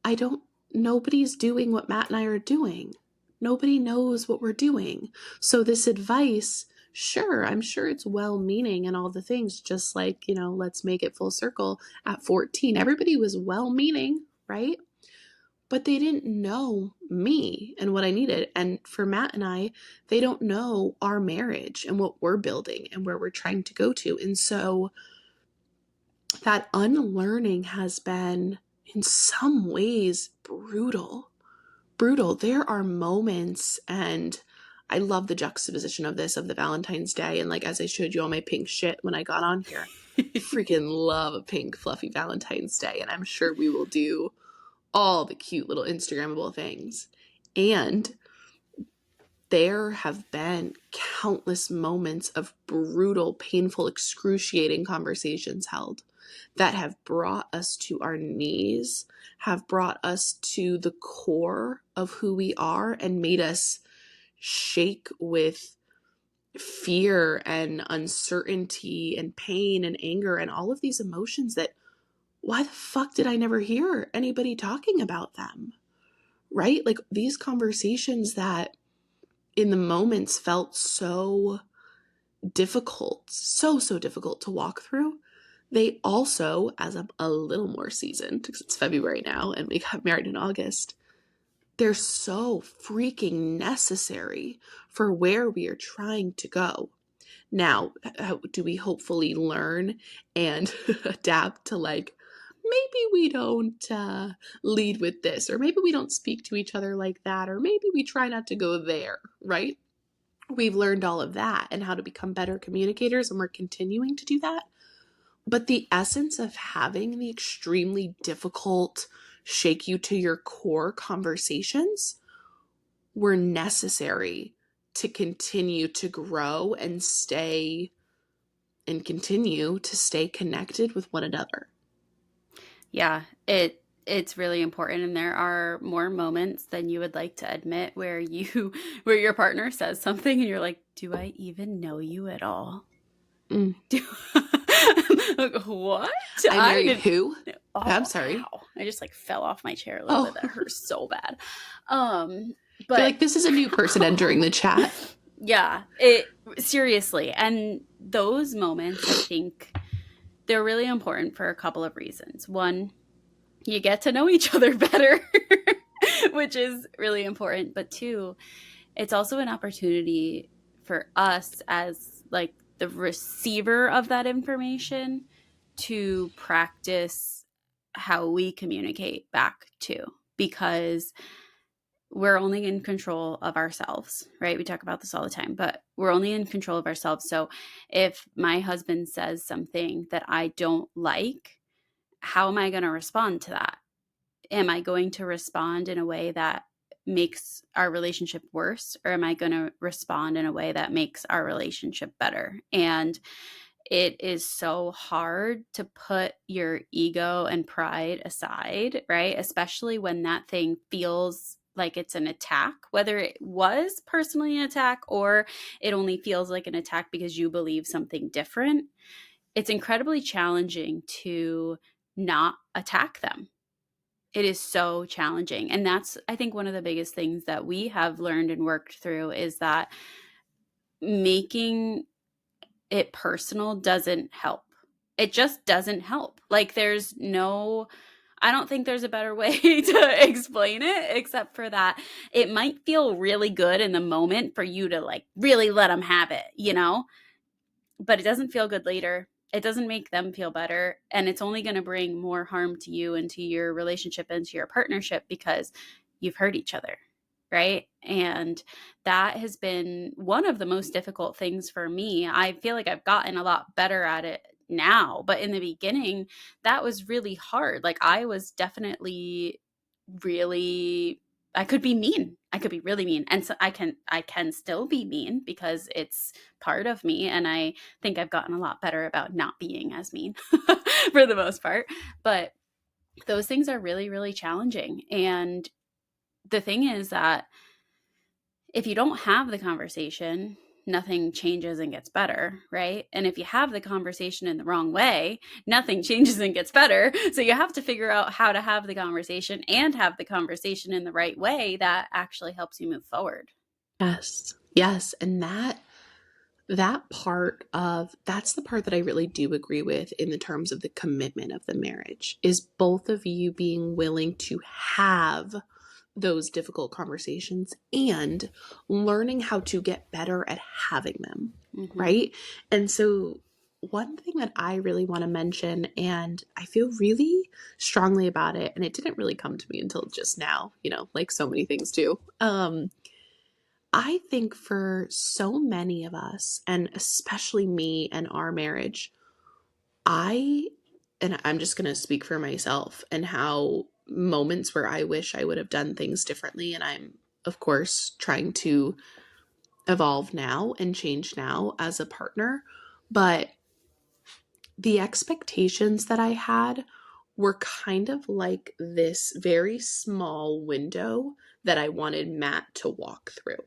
Speaker 2: I don't, nobody's doing what Matt and I are doing. Nobody knows what we're doing. So this advice, sure, I'm sure it's well-meaning and all the things, just like, let's make it full circle. At 14, everybody was well-meaning, right? But they didn't know me and what I needed. And for Matt and I, they don't know our marriage and what we're building and where we're trying to go to. And so that unlearning has been, in some ways, brutal. Brutal. There are moments, and I love the juxtaposition of this, of the Valentine's Day. And like, as I showed you all my pink shit when I got on here, freaking love a pink fluffy Valentine's Day. And I'm sure we will do all the cute little Instagrammable things. And there have been countless moments of brutal, painful, excruciating conversations held that have brought us to our knees, have brought us to the core of who we are, and made us shake with fear and uncertainty and pain and anger and all of these emotions that, why the fuck did I never hear anybody talking about them? Right? Like, these conversations that in the moments felt so difficult, so difficult to walk through, they also, as I'm a little more seasoned, because it's February now and we got married in August, they're so freaking necessary for where we are trying to go. Now, how do we hopefully learn and adapt to like maybe we don't lead with this, or maybe we don't speak to each other like that, or maybe we try not to go there, right? We've learned all of that and how to become better communicators, and we're continuing to do that. But the essence of having the extremely difficult, shake you to your core conversations were necessary to continue to grow and continue to stay connected with one another.
Speaker 1: Yeah, it's really important, and there are more moments than you would like to admit where you where your partner says something and you're like, "Do I even know you at all?"
Speaker 2: Mm.
Speaker 1: Do like, what?
Speaker 2: I
Speaker 1: I
Speaker 2: married
Speaker 1: didn't.
Speaker 2: who? I'm
Speaker 1: Oh,
Speaker 2: sorry.
Speaker 1: ow. I just like fell off my chair a little bit.
Speaker 2: Oh,
Speaker 1: That
Speaker 2: I
Speaker 1: hurts so bad.
Speaker 2: feel
Speaker 1: But
Speaker 2: like this is a new person entering the chat.
Speaker 1: yeah, it seriously. And those moments, I think they're really important for a couple of reasons. One, you get to know each other better, which is really important. But two, it's also an opportunity for us as like the receiver of that information to practice how we communicate back to, because we're only in control of ourselves, right? We talk about this all the time, but we're only in control of ourselves. So if my husband says something that I don't like, how am I going to respond to that? Am I going to respond in a way that makes our relationship worse, or am I going to respond in a way that makes our relationship better? And it is so hard to put your ego and pride aside, right? Especially when that thing feels like it's an attack, whether it was personally an attack or it only feels like an attack because you believe something different. It's incredibly challenging to not attack them. It is so challenging. And that's, I think, one of the biggest things that we have learned and worked through is that making it personal doesn't help. It just doesn't help. Like, I don't think there's a better way to explain it except for that it might feel really good in the moment for you to like really let them have it, but it doesn't feel good later. It doesn't make them feel better. And it's only going to bring more harm to you and to your relationship and to your partnership because you've hurt each other. Right. And that has been one of the most difficult things for me. I feel like I've gotten a lot better at it now, but in the beginning, that was really hard. Like, I was definitely really, I could be mean. I could be really mean. And so I can still be mean because it's part of me, and I think I've gotten a lot better about not being as mean for the most part. But those things are really, really challenging. And the thing is that if you don't have the conversation, nothing changes and gets better, right? And if you have the conversation in the wrong way, nothing changes and gets better. So you have to figure out how to have the conversation and have the conversation in the right way that actually helps you move forward.
Speaker 2: Yes. Yes. And that's the part that I really do agree with in the terms of the commitment of the marriage, is both of you being willing to have those difficult conversations and learning how to get better at having them,
Speaker 1: Mm-hmm.
Speaker 2: right? And so one thing that I really want to mention, and I feel really strongly about it, and it didn't really come to me until just now, like so many things do. I think for so many of us, and especially me and our marriage, and I'm just going to speak for myself and how moments where I wish I would have done things differently. And I'm, of course, trying to evolve now and change now as a partner. But the expectations that I had were kind of like this very small window that I wanted Matt to walk through.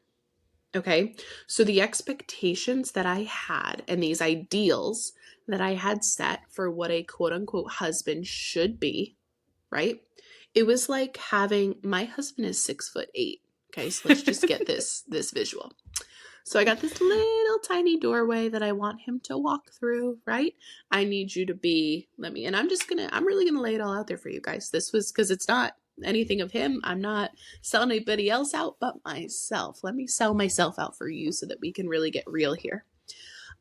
Speaker 2: Okay. So the expectations that I had and these ideals that I had set for what a quote unquote husband should be, right? It was like having, my husband is 6'8". Okay. So let's just get this visual. So I got this little tiny doorway that I want him to walk through, right? I need you to be, and I'm really gonna lay it all out there for you guys. This was, because it's not anything of him. I'm not selling anybody else out but myself. Let me sell myself out for you so that we can really get real here.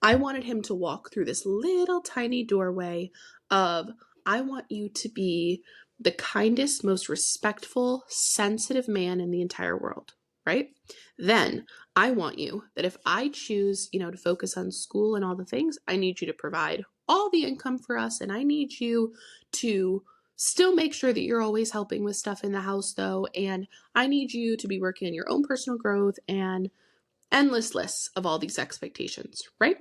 Speaker 2: I wanted him to walk through this little tiny doorway of I want you to be the kindest, most respectful, sensitive man in the entire world, right? Then I want you that if I choose, to focus on school and all the things, I need you to provide all the income for us. And I need you to still make sure that you're always helping with stuff in the house, though. And I need you to be working on your own personal growth and endless lists of all these expectations, right?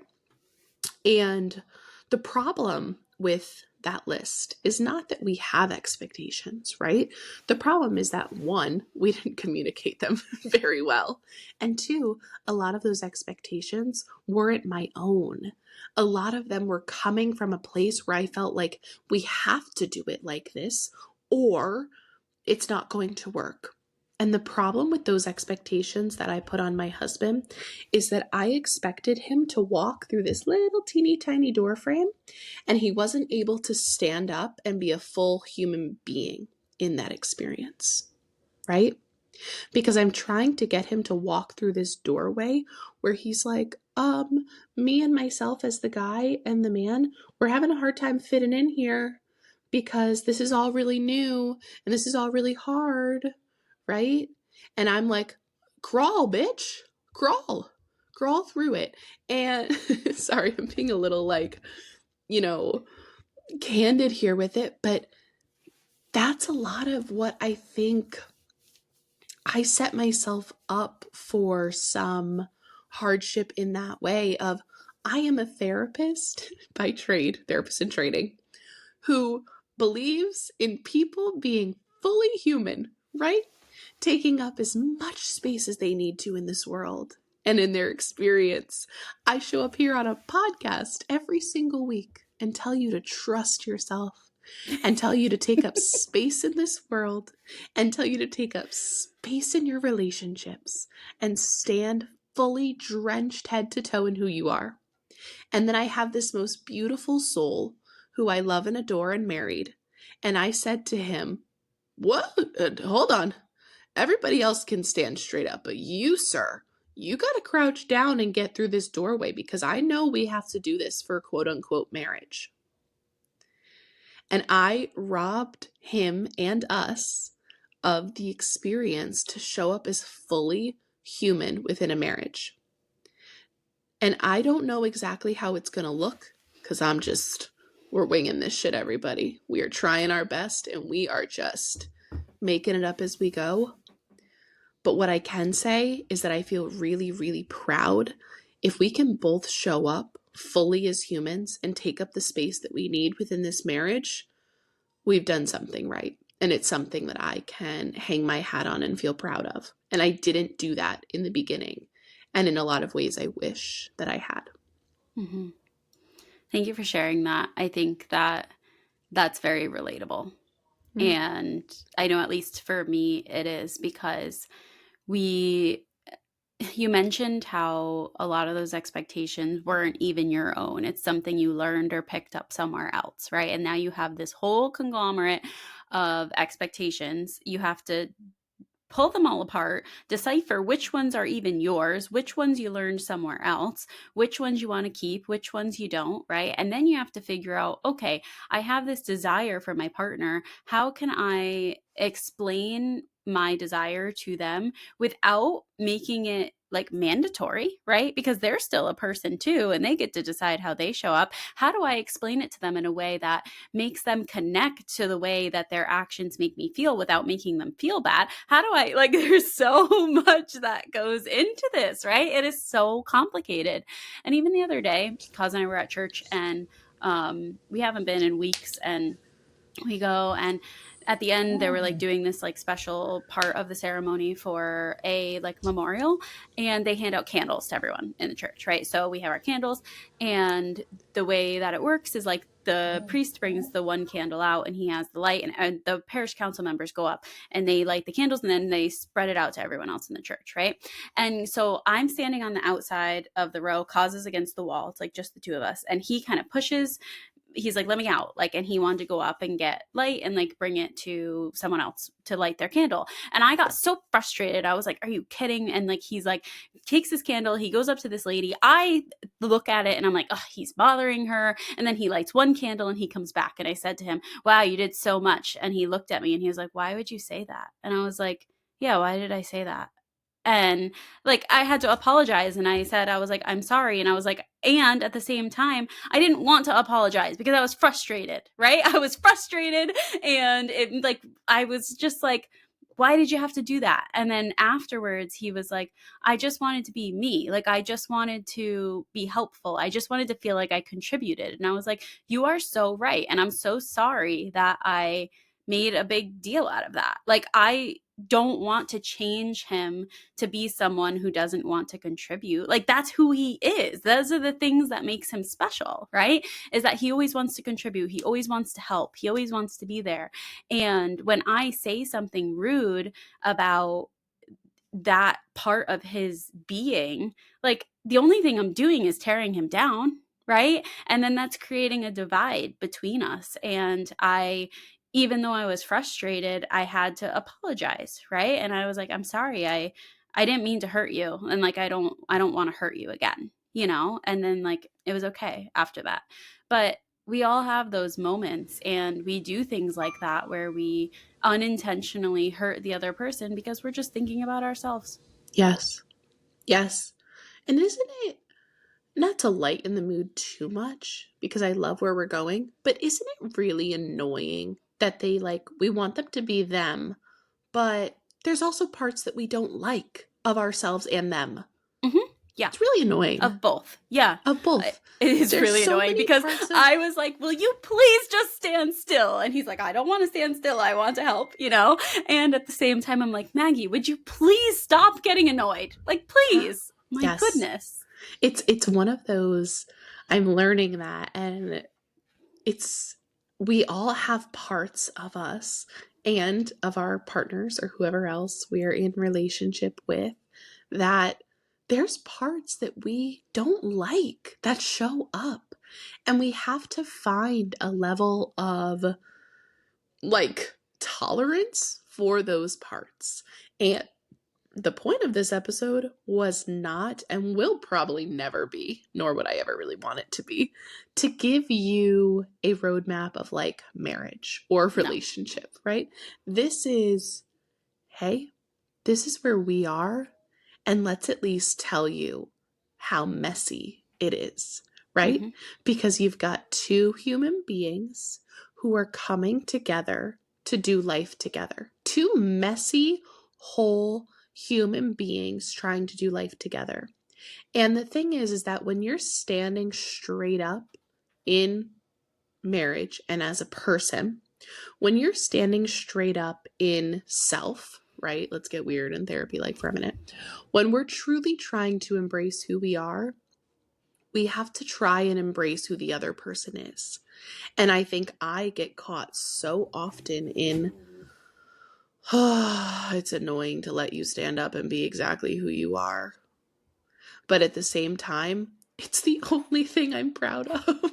Speaker 2: And the problem with that list is not that we have expectations, right? The problem is that one, we didn't communicate them very well. And two, a lot of those expectations weren't my own. A lot of them were coming from a place where I felt like we have to do it like this or it's not going to work. And the problem with those expectations that I put on my husband is that I expected him to walk through this little teeny tiny door frame, and he wasn't able to stand up and be a full human being in that experience, right? Because I'm trying to get him to walk through this doorway where he's like, me and myself as the guy and the man, we're having a hard time fitting in here because this is all really new and this is all really hard, right? And I'm like, crawl, bitch, crawl through it. And sorry, I'm being a little like, you know, candid here with it, but that's a lot of what I think I set myself up for some hardship in that way of I am a therapist by trade, therapist in training, who believes in people being fully human, right? Taking up as much space as they need to in this world and in their experience. I show up here on a podcast every single week and tell you to trust yourself and tell you to take up space in this world and tell you to take up space in your relationships and stand fully drenched head to toe in who you are. And then I have this most beautiful soul who I love and adore and married. And I said to him, what? Hold on. Everybody else can stand straight up, but you, sir, you got to crouch down and get through this doorway because I know we have to do this for quote unquote marriage. And I robbed him and us of the experience to show up as fully human within a marriage. And I don't know exactly how it's going to look because we're winging this shit, everybody. We are trying our best and we are just making it up as we go. But what I can say is that I feel really, really proud if we can both show up fully as humans and take up the space that we need within this marriage, we've done something right. And it's something that I can hang my hat on and feel proud of. And I didn't do that in the beginning. And in a lot of ways, I wish that I had.
Speaker 1: Mm-hmm. Thank you for sharing that. I think that that's very relatable.
Speaker 2: Mm-hmm.
Speaker 1: And I know at least for me, it is because you mentioned how a lot of those expectations weren't even your own. It's something you learned or picked up somewhere else, right? And now you have this whole conglomerate of expectations. You have to pull them all apart, decipher which ones are even yours, which ones you learned somewhere else, which ones you want to keep, which ones you don't, right? And then you have to figure out, okay, I have this desire for my partner. How can I explain my desire to them without making it like mandatory, right? Because they're still a person too, and they get to decide how they show up. How do I explain it to them in a way that makes them connect to the way that their actions make me feel without making them feel bad? How do I, like, there's so much that goes into this, right? It is so complicated. And even the other day, Kaz and I were at church and we haven't been in weeks, and we go, and at the end they were like doing this like special part of the ceremony for a like memorial, and they hand out candles to everyone in the church, right? So we have our candles, and the way that it works is like the priest brings the one candle out and he has the light, and the parish council members go up and they light the candles and then they spread it out to everyone else in the church, right? And so I'm standing on the outside of the row, causes against the wall, it's like just the two of us, and he kind of pushes he's like, let me out. Like, and he wanted to go up and get light and like bring it to someone else to light their candle. And I got so frustrated. I was like, are you kidding? And like, he's like, takes his candle. He goes up to this lady. I look at it and I'm like, oh, he's bothering her. And then he lights one candle and he comes back. And I said to him, wow, you did so much. And he looked at me and he was like, why would you say that? And I was like, yeah, why did I say that? And like I had to apologize and I said I was like I'm sorry and I was like and at the same time I didn't want to apologize because I was frustrated, right? I was frustrated and it like I was just like why did you have to do that? And then afterwards he was like I just wanted to be me. Like I just wanted to be helpful. I just wanted to feel like I contributed. And I was like you are so right and I'm so sorry that I made a big deal out of that. Like I don't want to change him to be someone who doesn't want to contribute. Like that's who he is. Those are the things that makes him special, right? Is that he always wants to contribute. He always wants to help. He always wants to be there. And when I say something rude about that part of his being, like the only thing I'm doing is tearing him down, right? And then that's creating a divide between us. And even though I was frustrated, I had to apologize, right? And I was like, I'm sorry, I didn't mean to hurt you. And like I don't want to hurt you again, you know? And then like it was okay after that. But we all have those moments and we do things like that where we unintentionally hurt the other person because we're just thinking about ourselves.
Speaker 2: Yes. Yes. And isn't it, not to lighten the mood too much, because I love where we're going, but isn't it really annoying that they like, we want them to be them, but there's also parts that we don't like of ourselves and them?
Speaker 1: Hmm. Yeah.
Speaker 2: It's really annoying.
Speaker 1: Of both. Yeah.
Speaker 2: Of both.
Speaker 1: It is
Speaker 2: There's
Speaker 1: really
Speaker 2: so
Speaker 1: annoying
Speaker 2: many
Speaker 1: because
Speaker 2: parts of,
Speaker 1: I was like, will you please just stand still? And he's like, I don't want to stand still. I want to help, you know? And at the same time, I'm like, Maggie, would you please stop getting annoyed? Like, please. My
Speaker 2: yes.
Speaker 1: goodness.
Speaker 2: It's one of those, I'm learning that, and it's, we all have parts of us and of our partners or whoever else we're in relationship with that there's parts that we don't like that show up, and we have to find a level of like tolerance for those parts. And the point of this episode was not, and will probably never be, nor would I ever really want it to be, to give you a roadmap of like marriage or
Speaker 1: No.
Speaker 2: relationship, right? This is, hey, this is where we are, and let's at least tell you how messy it is, right?
Speaker 1: Mm-hmm.
Speaker 2: Because you've got two human beings who are coming together to do life together. Two messy, whole human beings trying to do life together. And the thing is that when you're standing straight up in marriage and as a person, when you're standing straight up in self, right? Let's get weird in therapy like for a minute. When we're truly trying to embrace who we are, we have to try and embrace who the other person is. And I think I get caught so often in, oh, it's annoying to let you stand up and be exactly who you are. But at the same time, it's the only thing I'm proud of.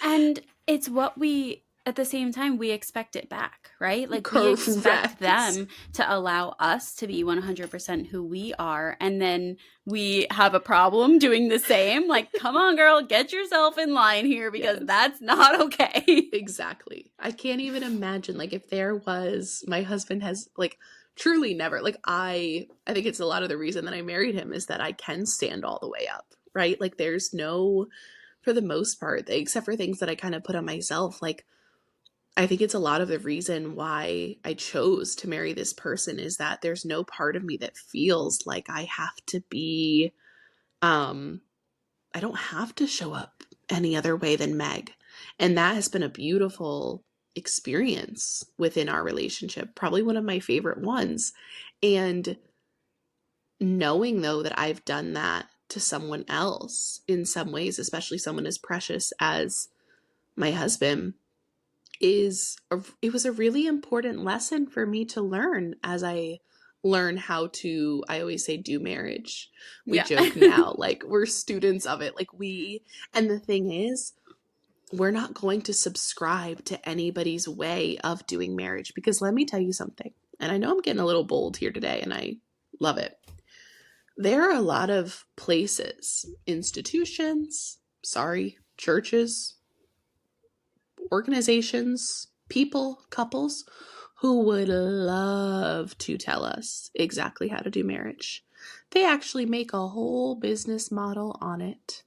Speaker 1: And it's what we, at the same time, we expect it back, right? Like we expect
Speaker 2: Correct.
Speaker 1: them to allow us to be 100% who we are. And then we have a problem doing the same. Like, come on, girl, get yourself in line here because
Speaker 2: Yes.
Speaker 1: that's not okay.
Speaker 2: Exactly. I can't even imagine, like, if there was, my husband has, like, truly never, like, I think it's a lot of the reason that I married him is that I can stand all the way up, right? Like, there's no, for the most part, except for things that I kind of put on myself, like, I think it's a lot of the reason why I chose to marry this person is that there's no part of me that feels like I have to be, I don't have to show up any other way than Meg. And that has been a beautiful experience within our relationship, probably one of my favorite ones. And knowing though that I've done that to someone else in some ways, especially someone as precious as my husband, it was a really important lesson for me to learn as I learn how to, I always say, do marriage. We
Speaker 1: Yeah.
Speaker 2: joke now, like we're students of it. Like and the thing is, we're not going to subscribe to anybody's way of doing marriage, because let me tell you something, and I know I'm getting a little bold here today, and I love it. There are a lot of places, institutions, churches, organizations, people, couples who would love to tell us exactly how to do marriage. They actually make a whole business model on it.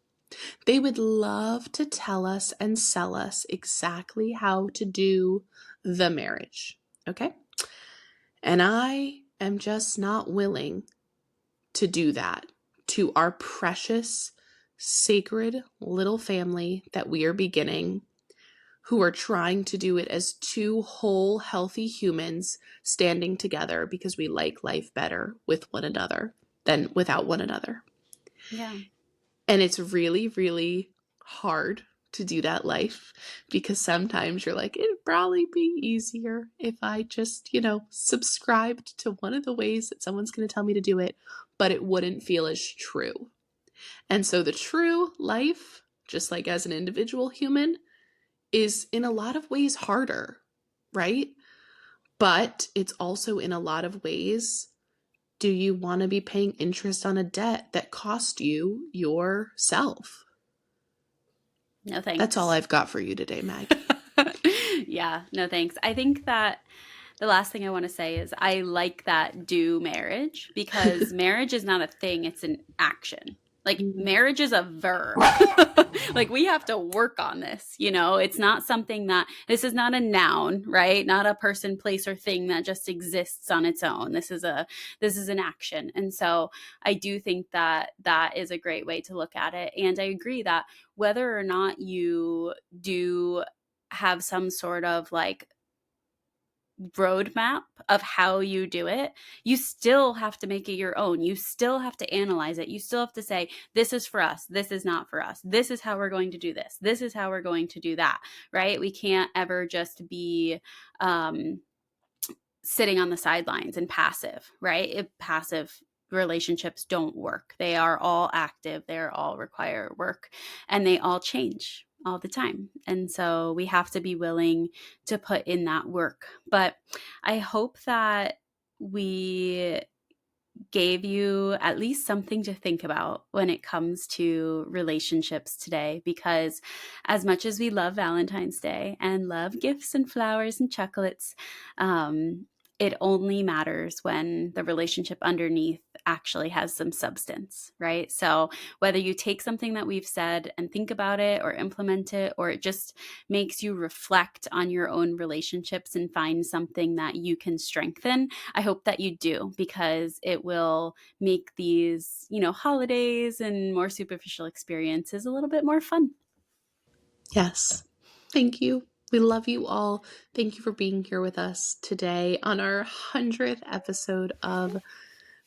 Speaker 2: They would love to tell us and sell us exactly how to do the marriage. Okay? And I am just not willing to do that to our precious, sacred little family that we are beginning, who are trying to do it as two whole, healthy humans standing together because we like life better with one another than without one another.
Speaker 1: Yeah.
Speaker 2: And it's really, really hard to do that life, because sometimes you're like, it'd probably be easier if I just, subscribed to one of the ways that someone's going to tell me to do it, but it wouldn't feel as true. And so the true life, just like as an individual human, is in a lot of ways harder, right? But it's also in a lot of ways, do you want to be paying interest on a debt that cost you yourself?
Speaker 1: No thanks.
Speaker 2: That's all I've got for you today, Meg.
Speaker 1: Yeah, no thanks. I think that the last thing I want to say is I like that do marriage, because marriage is not a thing, it's an action. Like, marriage is a verb. Like, we have to work on this, It's not something this is not a noun, right? Not a person, place, or thing that just exists on its own. This is an action. And so I do think that that is a great way to look at it. And I agree that whether or not you do have some sort of like roadmap of how you do it, you still have to make it your own. You still have to analyze it. You still have to say, this is for us. This is not for us. This is how we're going to do this. This is how we're going to do that, right? We can't ever just be sitting on the sidelines and passive, right? Passive relationships don't work. They are all active. They all require work, and they all change all the time. And so we have to be willing to put in that work. But I hope that we gave you at least something to think about when it comes to relationships today, because as much as we love Valentine's Day and love gifts and flowers and chocolates, it only matters when the relationship underneath actually has some substance, right? So whether you take something that we've said and think about it or implement it, or it just makes you reflect on your own relationships and find something that you can strengthen, I hope that you do, because it will make these, holidays and more superficial experiences a little bit more fun.
Speaker 2: Yes. Thank you. We love you all. Thank you for being here with us today on our 100th episode of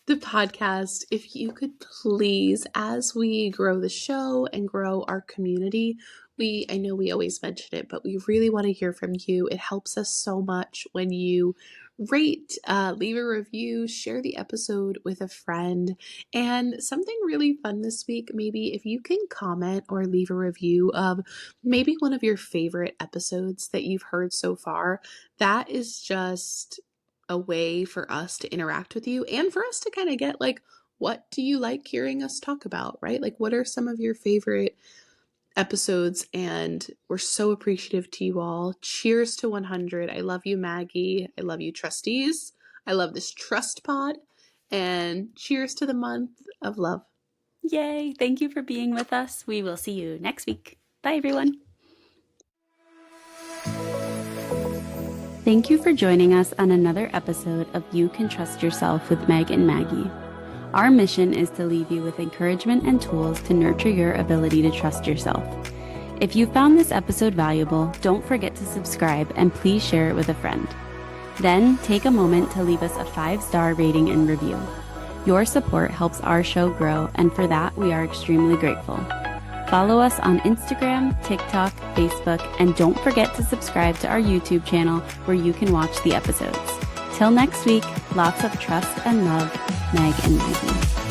Speaker 2: the podcast. If you could please, as we grow the show and grow our community, I know we always mention it, but we really want to hear from you. It helps us so much when you rate, leave a review, share the episode with a friend. And something really fun this week, maybe if you can comment or leave a review of maybe one of your favorite episodes that you've heard so far. That is just a way for us to interact with you and for us to kind of get like, what do you like hearing us talk about, right? Like, what are some of your favorite episodes? And we're so appreciative to you all. Cheers to 100. I love you, Maggie. I love you, trustees. I love this trust pod. And cheers to the month of love.
Speaker 1: Yay. Thank you for being with us. We will see you next week. Bye, everyone. Thank you for joining us on another episode of You Can Trust Yourself with Meg and Maggie. Our mission is to leave you with encouragement and tools to nurture your ability to trust yourself. If you found this episode valuable, don't forget to subscribe and please share it with a friend. Then take a moment to leave us a 5-star rating and review. Your support helps our show grow, and for that, we are extremely grateful. Follow us on Instagram, TikTok, Facebook, and don't forget to subscribe to our YouTube channel where you can watch the episodes. Till next week, lots of trust and love, Meg and Maggie.